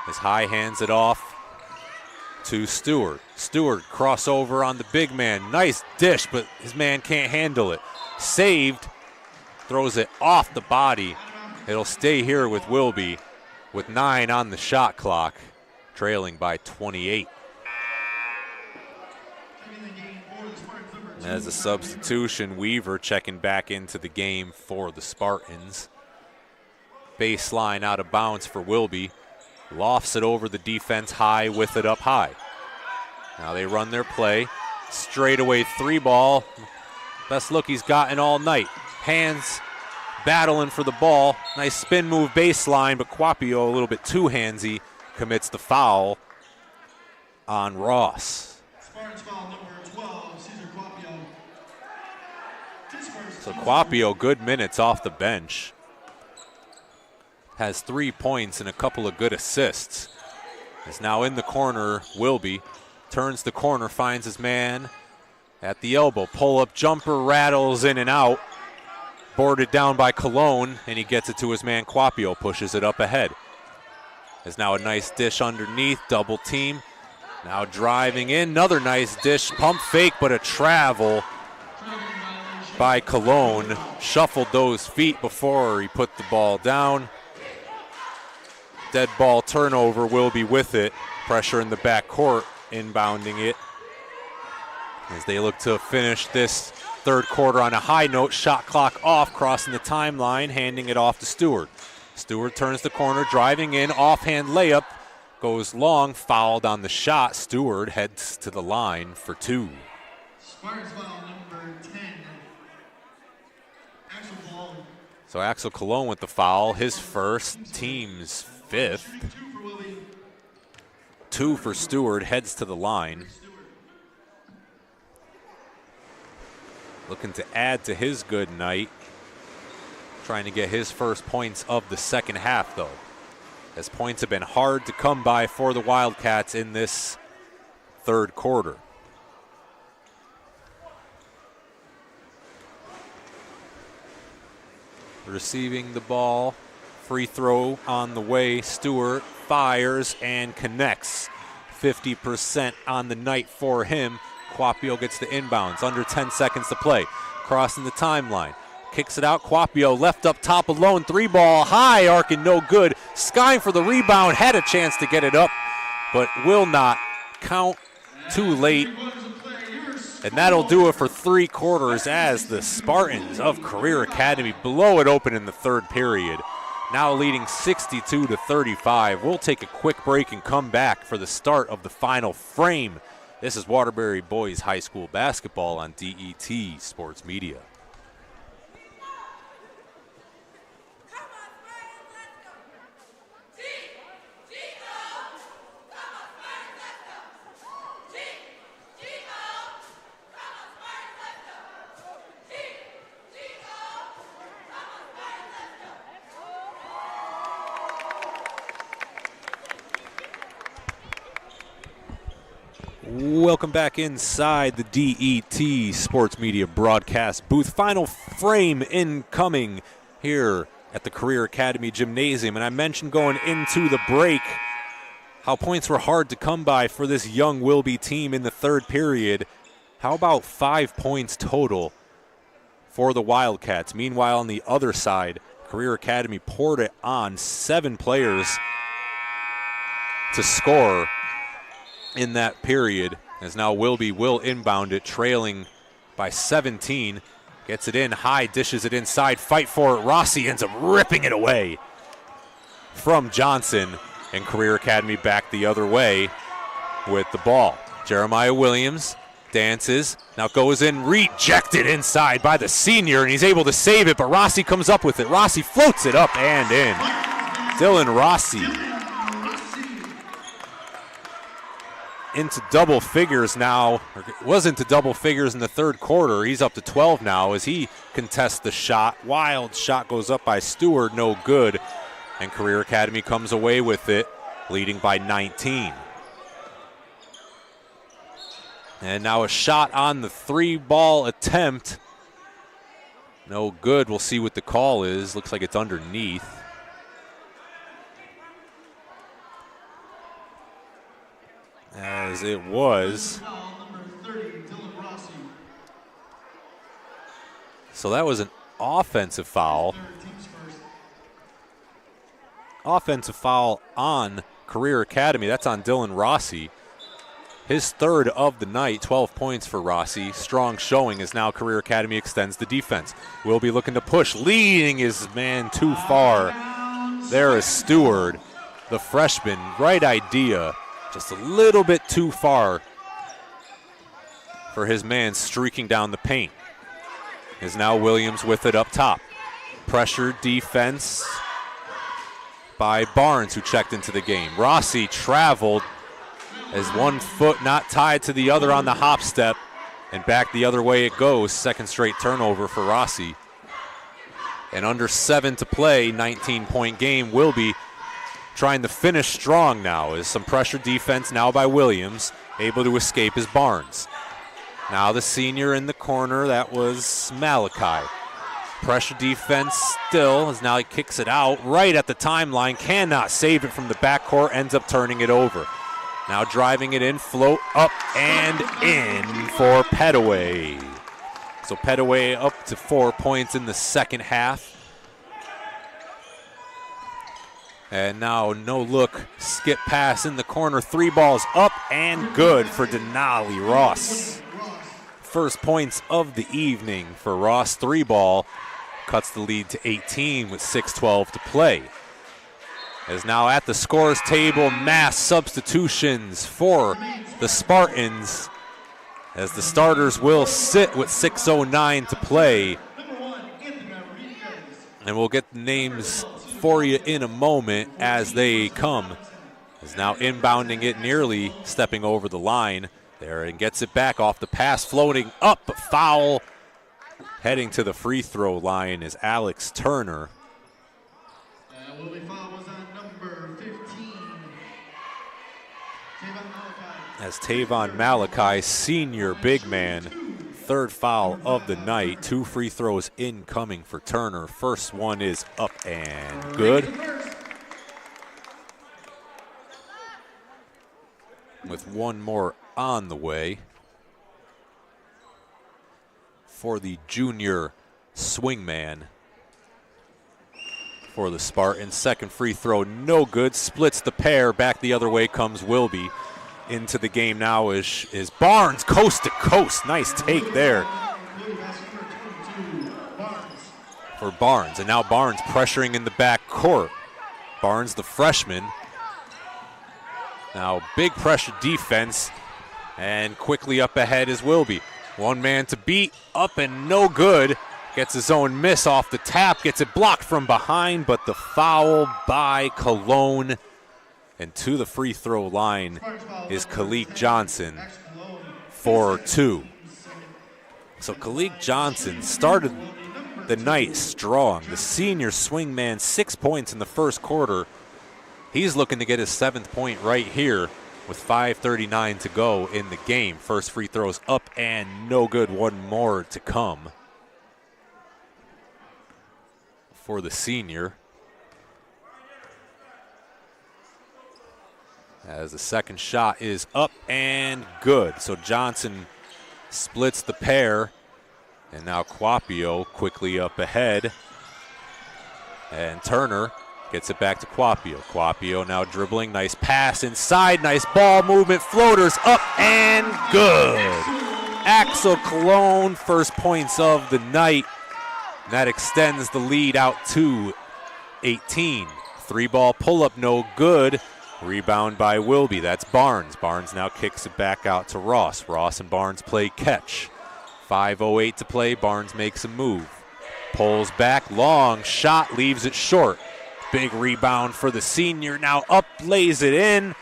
as High hands it off to Stewart. Stewart crossover on the big man, nice dish, but his man can't handle it. Saved, throws it off the body. It'll stay here with Wilby with 9 on the shot clock, trailing by 28. As a substitution, Weaver checking back into the game for the Spartans. Baseline out of bounds for Wilby. Lofts it over the defense, High with it up high. Now they run their play. Straightaway three ball. Best look he's gotten all night. Hands battling for the ball. Nice spin move baseline, but Quapio a little bit too handsy. Commits the foul on Ross. Spartans foul number 12, Cesar Quapio. So Quapio, good minutes off the bench. Has 3 points and a couple of good assists. is now in the corner. Wilby turns the corner, finds his man at the elbow. Pull-up jumper rattles in and out. Boarded down by Cologne, and he gets it to his man Quapio, pushes it up ahead. There's now a nice dish underneath, double team. Now driving in, another nice dish, pump fake, but a travel by Cologne. Shuffled those feet before he put the ball down. Dead ball turnover, Wilby with it. Pressure in the back court, inbounding it. As they look to finish this third quarter on a high note, shot clock off, crossing the timeline, handing it off to Stewart. Stewart turns the corner, driving in, offhand layup, goes long, fouled on the shot. Stewart heads to the line for two. Spartans foul number 10. Axel Cologne. So Axel Cologne with the foul, his first, team's fifth. 2 for Wilby. 2 for Stewart, heads to the line. Looking to add to his good night. Trying to get his first points of the second half, though, as points have been hard to come by for the Wildcats in this third quarter. Receiving the ball, free throw on the way. Stewart fires and connects. 50% on the night for him. Quapio gets the inbounds, under 10 seconds to play. Crossing the timeline, kicks it out. Quapio left up top alone, 3-ball, high, arcing no good. Skying for the rebound, had a chance to get it up, but will not count. Too late. And that'll do it for 3 quarters as the Spartans of Career Academy blow it open in the third period. Now leading 62-35. We'll take a quick break and come back for the start of the final frame. This is Waterbury Boys High School basketball on DET Sports Media. Welcome back inside the DET Sports Media broadcast booth. Final frame incoming here at the Career Academy Gymnasium. And I mentioned going into the break how points were hard to come by for this young Wilby team in the third period. How about 5 points total for the Wildcats? Meanwhile, on the other side, Career Academy poured it on. 7 players to score in that period, as now Wilby will inbound it, trailing by 17. Gets it in high, dishes it inside, fight for it. Rossi ends up ripping it away from Johnson, and Career Academy back the other way with the ball. Jeremiah Williams dances, now goes in, rejected inside by the senior, and he's able to save it, but Rossi comes up with it. Rossi floats it up and in. Dylan Rossi into double figures now, or was into double figures in the third quarter. He's up to 12 now as he contests the shot. Wild shot goes up by Stewart, no good. And Career Academy comes away with it, leading by 19. And now a shot on the 3-ball attempt. No good. We'll see what the call is. Looks like it's underneath. As it was. So that was an offensive foul. Offensive foul on Career Academy. That's on Dylan Rossi. His third of the night, 12 points for Rossi. Strong showing as now Career Academy extends the defense. Will be looking to push, leading his man too far. There is Stewart, the freshman. Right idea. Just a little bit too far for his man streaking down the paint. Is now Williams with it up top. Pressure defense by Barnes, who checked into the game. Rossi traveled as one foot not tied to the other on the hop step, and back the other way it goes. Second straight turnover for Rossi. And under 7 to play, 19-point game. Wilby trying to finish strong now is some pressure defense now by Williams. Able to escape is Barnes. Now the senior in the corner, that was Malachi. Pressure defense still, as now he kicks it out right at the timeline. Cannot save it from the backcourt, ends up turning it over. Now driving it in, float up and in for Petaway. So Petaway up to 4 points in the second half. And now no look, skip pass in the corner, 3 balls up and good for Denali Ross. First points of the evening for Ross, 3 ball, cuts the lead to 18 with 6:12 to play. As now at the scores table, mass substitutions for the Spartans, as the starters will sit with 6:09 to play. And we'll get the names for you in a moment as they come. Is now inbounding it, nearly stepping over the line there, and gets it back off the pass, floating up, but foul. Heading to the free throw line is Alex Turner. Wilby foul was on number 15, Tavon Malachi. As Tavon Malachi, senior big man, 3rd foul of the night. 2 free throws incoming for Turner. First one is up and good. With one more on the way for the junior swingman for the Spartans. Second free throw, no good. Splits the pair. Back the other way comes Wilby. Into the game now is Barnes, coast to coast. Nice take there for Barnes. And now Barnes pressuring in the back court. Barnes, the freshman. Now big pressure defense. And quickly up ahead is Wilby. One man to beat, up and no good. Gets his own miss off the tap, gets it blocked from behind, but the foul by Cologne. And to the free throw line is Kalik Johnson for 2. So Kalik Johnson started the night strong. The senior swingman, 6 points in the first quarter. He's looking to get his 7th point right here with 5:39 to go in the game. First free throws up and no good. One more to come for the senior. As the second shot is up and good. So Johnson splits the pair. And now Quapio quickly up ahead. And Turner gets it back to Quapio. Quapio now dribbling. Nice pass inside. Nice ball movement. Floaters up and good. Axel Cologne, first points of the night. And that extends the lead out to 18. 3-ball pull-up, no good. Rebound by Wilby. That's Barnes. Barnes now kicks it back out to Ross. Ross and Barnes play catch. 5:08 to play. Barnes makes a move. Pulls back. Long shot. Leaves it short. Big rebound for the senior. Now up, lays it in.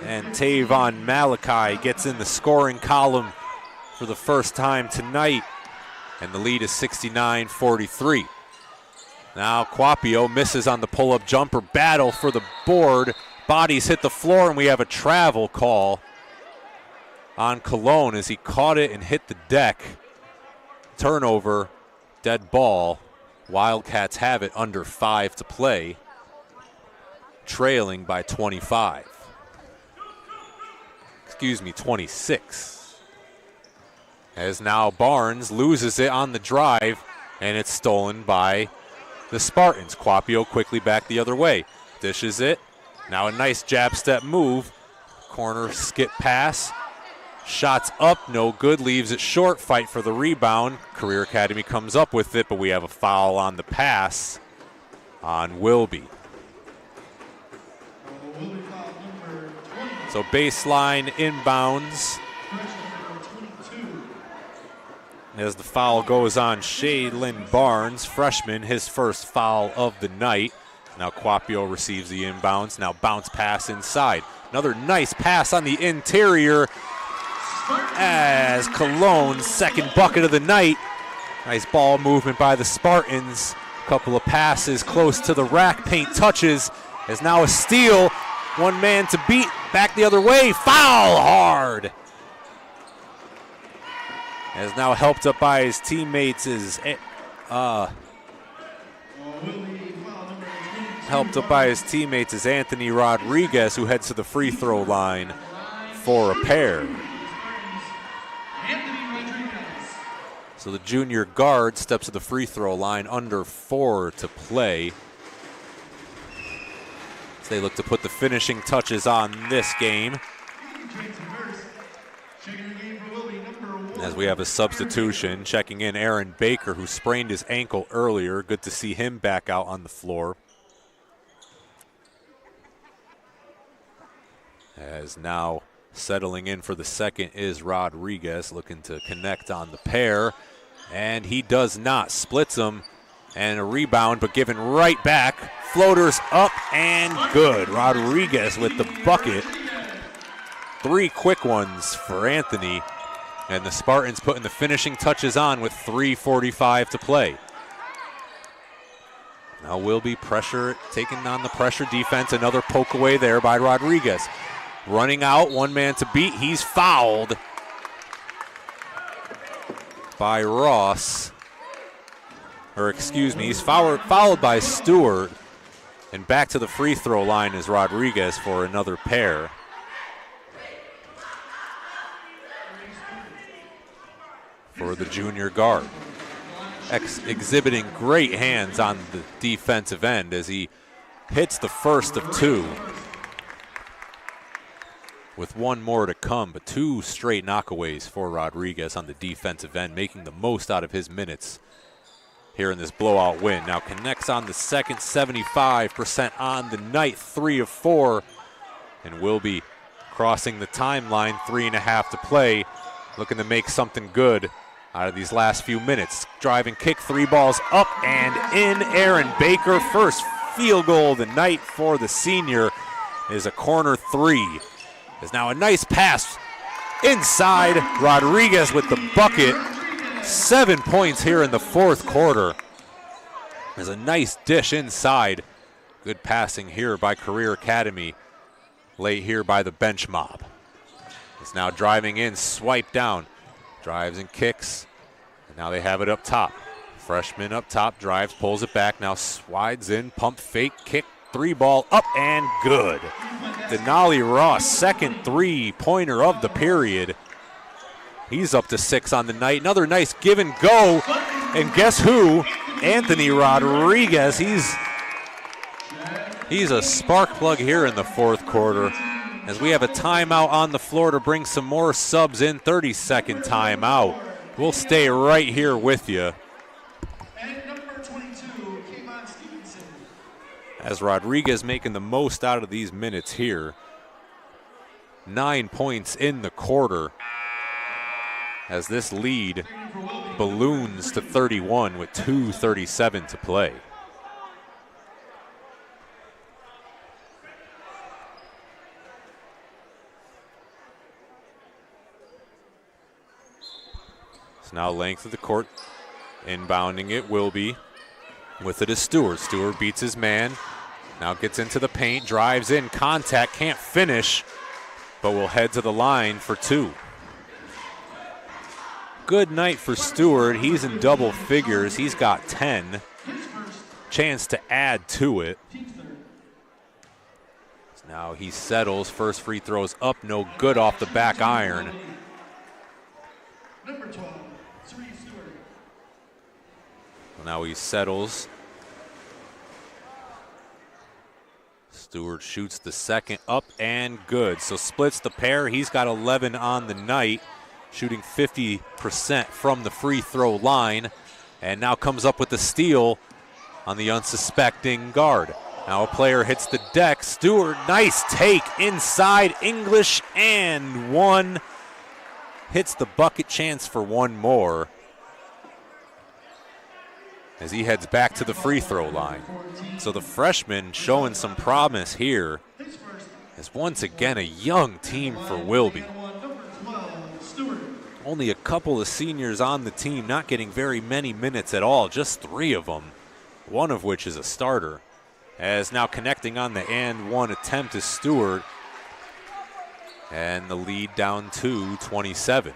And Tavon Malachi gets in the scoring column for the first time tonight. And the lead is 69-43. Now Quapio misses on the pull-up jumper. Battle for the board. Bodies hit the floor, and we have a travel call on Cologne as he caught it and hit the deck. Turnover, dead ball. Wildcats have it under 5 to play, trailing by 25. 26. As now Barnes loses it on the drive, and it's stolen by the Spartans. Quapio quickly back the other way. Dishes it. Now a nice jab step move. Corner skip pass. Shots up, no good. Leaves it short. Fight for the rebound. Career Academy comes up with it, but we have a foul on the pass on Wilby. So baseline inbounds. As the foul goes on Shaylin Barnes, freshman, his first foul of the night. Now Quapio receives the inbounds. Now bounce pass inside. Another nice pass on the interior as Cologne's second bucket of the night. Nice ball movement by the Spartans. Couple of passes close to the rack, paint touches, as now a steal. One man to beat, back the other way, foul hard. As now helped up by his teammates is Anthony Rodriguez, who heads to the free throw line for a pair. So the junior guard steps to the free throw line, under 4 to play, as they look to put the finishing touches on this game. As we have a substitution, checking in Aaron Baker, who sprained his ankle earlier. Good to see him back out on the floor. As now settling in for the second is Rodriguez, looking to connect on the pair. And he does not. Splits them, and a rebound, but given right back. Floaters up and good. Rodriguez with the bucket. 3 quick ones for Anthony. And the Spartans putting the finishing touches on with 3:45 to play. Now Wilby pressure, taking on the pressure defense. Another poke away there by Rodriguez. Running out, one man to beat. He's fouled by Ross. Or excuse me, he's fouled by Stewart. And back to the free throw line is Rodriguez for another pair. For the junior guard. Exhibiting great hands on the defensive end as he hits the first of 2. With one more to come, but 2 straight knockaways for Rodriguez on the defensive end, making the most out of his minutes here in this blowout win. Now connects on the second, 75% on the night, 3 of 4. And Wilby crossing the timeline, 3.5 to play, looking to make something good out of these last few minutes. Drive and kick, 3 balls up and in. Aaron Baker, first field goal of the night for the senior, is a corner 3. There's now a nice pass inside. Rodriguez with the bucket. 7 points here in the fourth quarter. There's a nice dish inside. Good passing here by Career Academy. Late here by the bench mob. It's now driving in, swipe down. Drives and kicks. And now they have it up top. Freshman up top, drives, pulls it back. Now slides in, pump fake, kick. 3 ball up and good. Denali Ross, second 3-pointer of the period. He's up to 6 on the night. Another nice give and go. And guess who? Anthony Rodriguez. He's a spark plug here in the fourth quarter. As we have a timeout on the floor to bring some more subs in. 30-second timeout. We'll stay right here with you. As Rodriguez making the most out of these minutes here. 9 points in the quarter. As this lead balloons to 31 with 2:37 to play. So now length of the court. Inbounding it, Wilby. With it is Stewart. Stewart beats his man. Now gets into the paint, drives in, contact, can't finish, but will head to the line for 2. Good night for Stewart. He's in double figures. He's got 10. Chance to add to it. Now he settles. First free throws up, no good off the back iron. Now he settles. Stewart shoots the second up and good. So splits the pair. He's got 11 on the night, shooting 50% from the free throw line. And now comes up with the steal on the unsuspecting guard. Now a player hits the deck. Stewart, nice take inside. English and 1. Hits the bucket, chance for 1 more. As he heads back to the free throw line. So the freshman showing some promise here. As once again a young team for Wilby. Only a couple of seniors on the team, not getting very many minutes at all, just 3 of them. one of which is a starter. As now connecting on the and one attempt is Stewart. And the lead down to 27.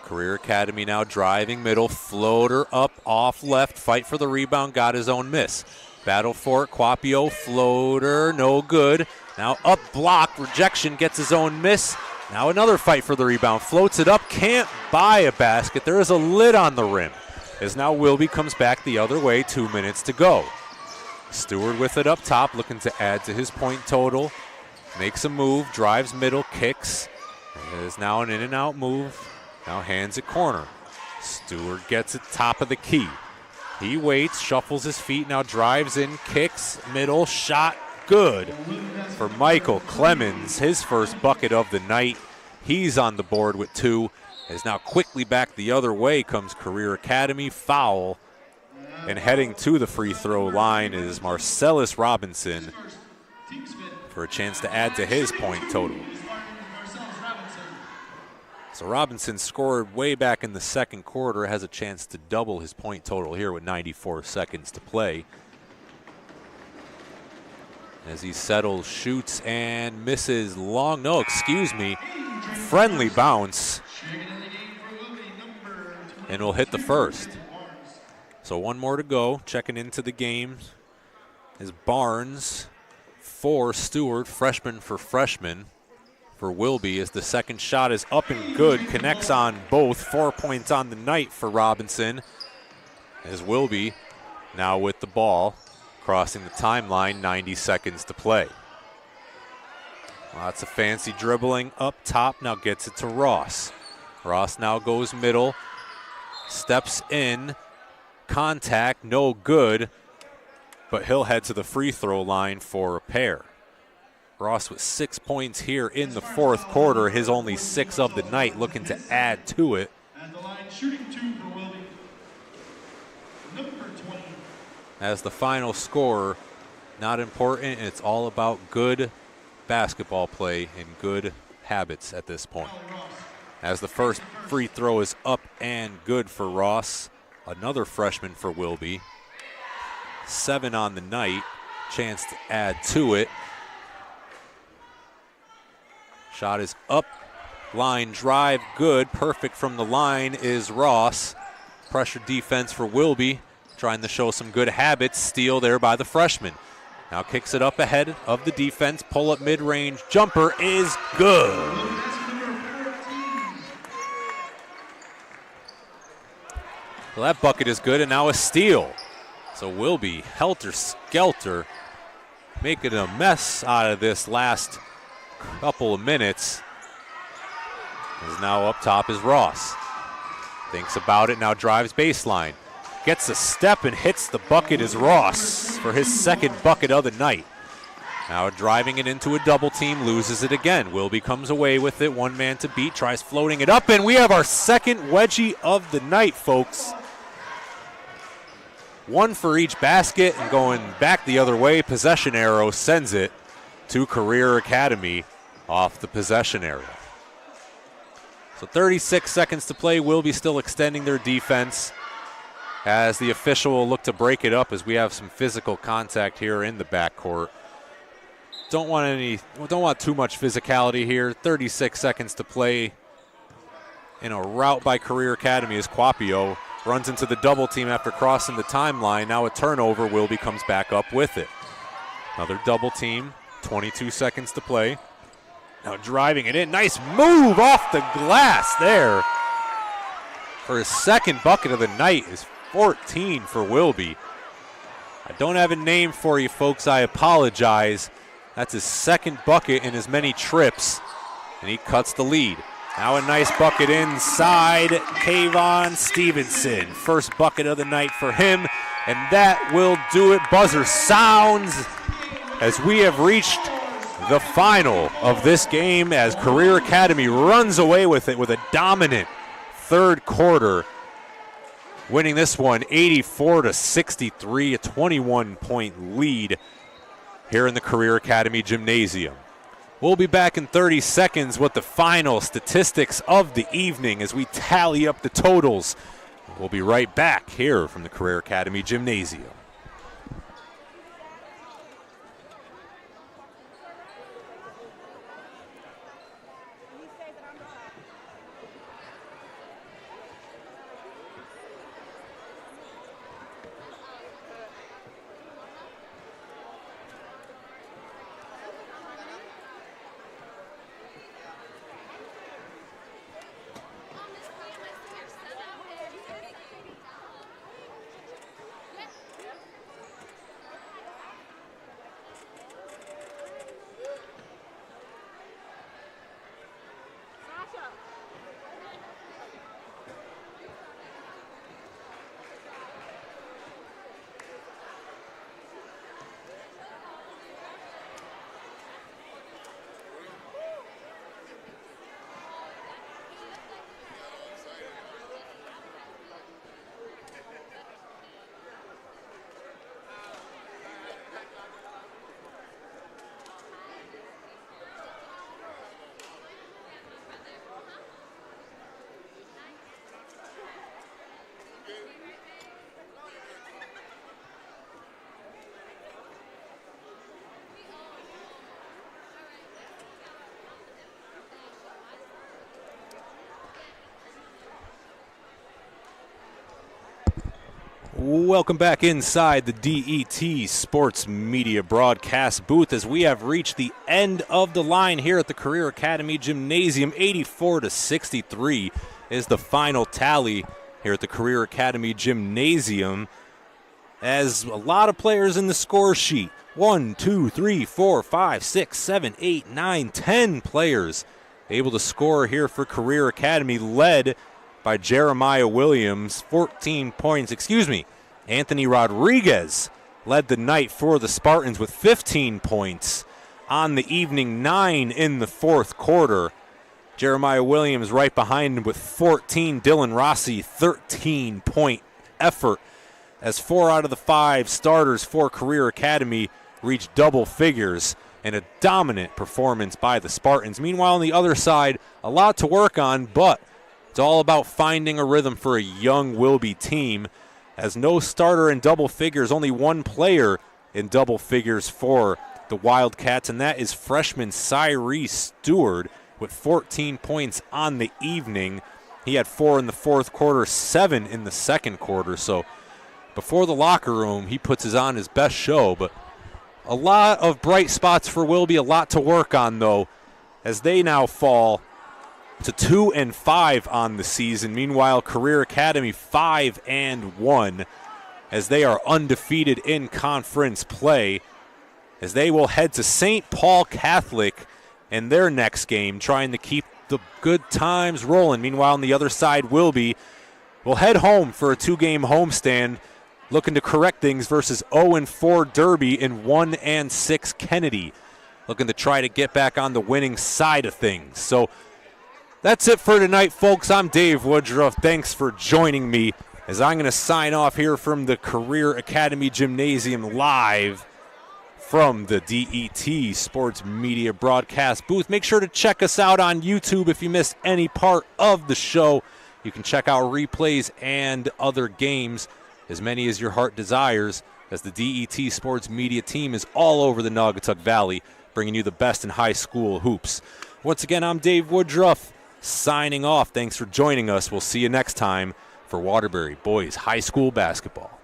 Career Academy now driving middle, floater up off left, fight for the rebound, got his own miss. Battle for it, Quapio, floater, no good. Now up block, rejection, gets his own miss. Now another fight for the rebound, floats it up, can't buy a basket. There is a lid on the rim. As now Wilby comes back the other way, 2 minutes to go. Stewart with it up top, looking to add to his point total. Makes a move, drives middle, kicks. It is now an in and out move. Now hands it corner. Stewart gets it top of the key. He waits, shuffles his feet, now drives in, kicks, middle, shot, good for Michael Clemens, his first bucket of the night. He's on the board with 2. As now quickly back the other way comes Career Academy, foul. And heading to the free throw line is Marcellus Robinson for a chance to add to his point total. So Robinson scored way back in the second quarter, has a chance to double his point total here with 94 seconds to play. As he settles, shoots, and misses long. No, excuse me. Friendly bounce. And will hit the first. So one more to go. Checking into the game is Barnes for Stewart, freshman for freshman. For Wilby as the second shot is up and good, connects on both. 4 points on the night for Robinson. As Wilby now with the ball, crossing the timeline, 90 seconds to play. Lots of fancy dribbling up top, now gets it to Ross. Ross now goes middle, steps in, contact, no good, but he'll head to the free throw line for a pair. Ross with 6 points here in the fourth quarter, his only 6 of the night, looking to add to it. At the line, shooting 2 for Wilby. Number 20. As the final score, not important, it's all about good basketball play and good habits at this point. As the first free throw is up and good for Ross, another freshman for Wilby. 7 on the night, chance to add to it. Shot is up, line drive, good, perfect from the line is Ross. Pressure defense for Wilby, trying to show some good habits, steal there by the freshman. Now kicks it up ahead of the defense, pull up mid-range, jumper is good. Well, that bucket is good, and now a steal. So Wilby, helter-skelter, making a mess out of this last couple of minutes. Is now up top is Ross. Thinks about it, now drives baseline. Gets a step and hits the bucket is Ross for his second bucket of the night. Now driving it into a double team, loses it again. Wilby comes away with it, one man to beat, tries floating it up, and we have our second wedgie of the night, folks. One for each basket, and going back the other way, possession arrow sends it to Career Academy off the possession area. So 36 seconds to play. Wilby still extending their defense as the official will look to break it up as we have some physical contact here in the backcourt. Don't want too much physicality here. 36 seconds to play. In a rout by Career Academy as Quapio runs into the double team after crossing the timeline. Now a turnover. Wilby comes back up with it. Another double team. 22 seconds to play. Now driving it in. Nice move off the glass there. For his second bucket of the night is 14 for Wilby. I don't have a name for you, folks. I apologize. That's his second bucket in as many trips, and he cuts the lead. Now a nice bucket inside Kayvon Stevenson. First bucket of the night for him, and that will do it. Buzzer sounds as we have reached the final of this game as Career Academy runs away with it with a dominant third quarter, winning this one 84-63, a 21-point lead here in the Career Academy Gymnasium. We'll be back in 30 seconds with the final statistics of the evening as we tally up the totals We'll be right back here from the Career Academy Gymnasium. Welcome back inside the DET Sports Media broadcast booth as we have reached the end of the line here at the Career Academy Gymnasium. 84-63 is the final tally here at the Career Academy Gymnasium, as a lot of players in the score sheet. 1, 2, 3, 4, 5, 6, 7, 8, 9, 10 players able to score here for Career Academy, led by Jeremiah Williams, 14 points. Anthony Rodriguez led the night for the Spartans with 15 points on the evening, 9 in the fourth quarter. Jeremiah Williams right behind him with 14. Dylan Rossi, 13-point effort, as 4 out of the 5 starters for Career Academy reached double figures, and a dominant performance by the Spartans. Meanwhile, on the other side, a lot to work on, but it's all about finding a rhythm for a young Wilby team, as no starter in double figures, only one player in double figures for the Wildcats, and that is freshman Cyree Stewart with 14 points on the evening. He had 4 in the fourth quarter, 7 in the second quarter. So before the locker room, he puts on his best show. But a lot of bright spots for Wilby, a lot to work on, though, as they now fall to 2-5 on the season. Meanwhile, Career Academy 5-1, as they are undefeated in conference play, as they will head to St. Paul Catholic in their next game, trying to keep the good times rolling. Meanwhile, on the other side, Wilby will head home for a 2-game homestand, looking to correct things versus 0-4 Derby and 1-6 Kennedy, looking to try to get back on the winning side of things. So that's it for tonight, folks. I'm Dave Woodruff. Thanks for joining me, as I'm going to sign off here from the Career Academy Gymnasium live from the DET Sports Media broadcast booth. Make sure to check us out on YouTube if you missed any part of the show. You can check out replays and other games, as many as your heart desires, as the DET Sports Media team is all over the Naugatuck Valley, bringing you the best in high school hoops. Once again, I'm Dave Woodruff, signing off. Thanks for joining us. We'll see you next time for Waterbury Boys High School Basketball.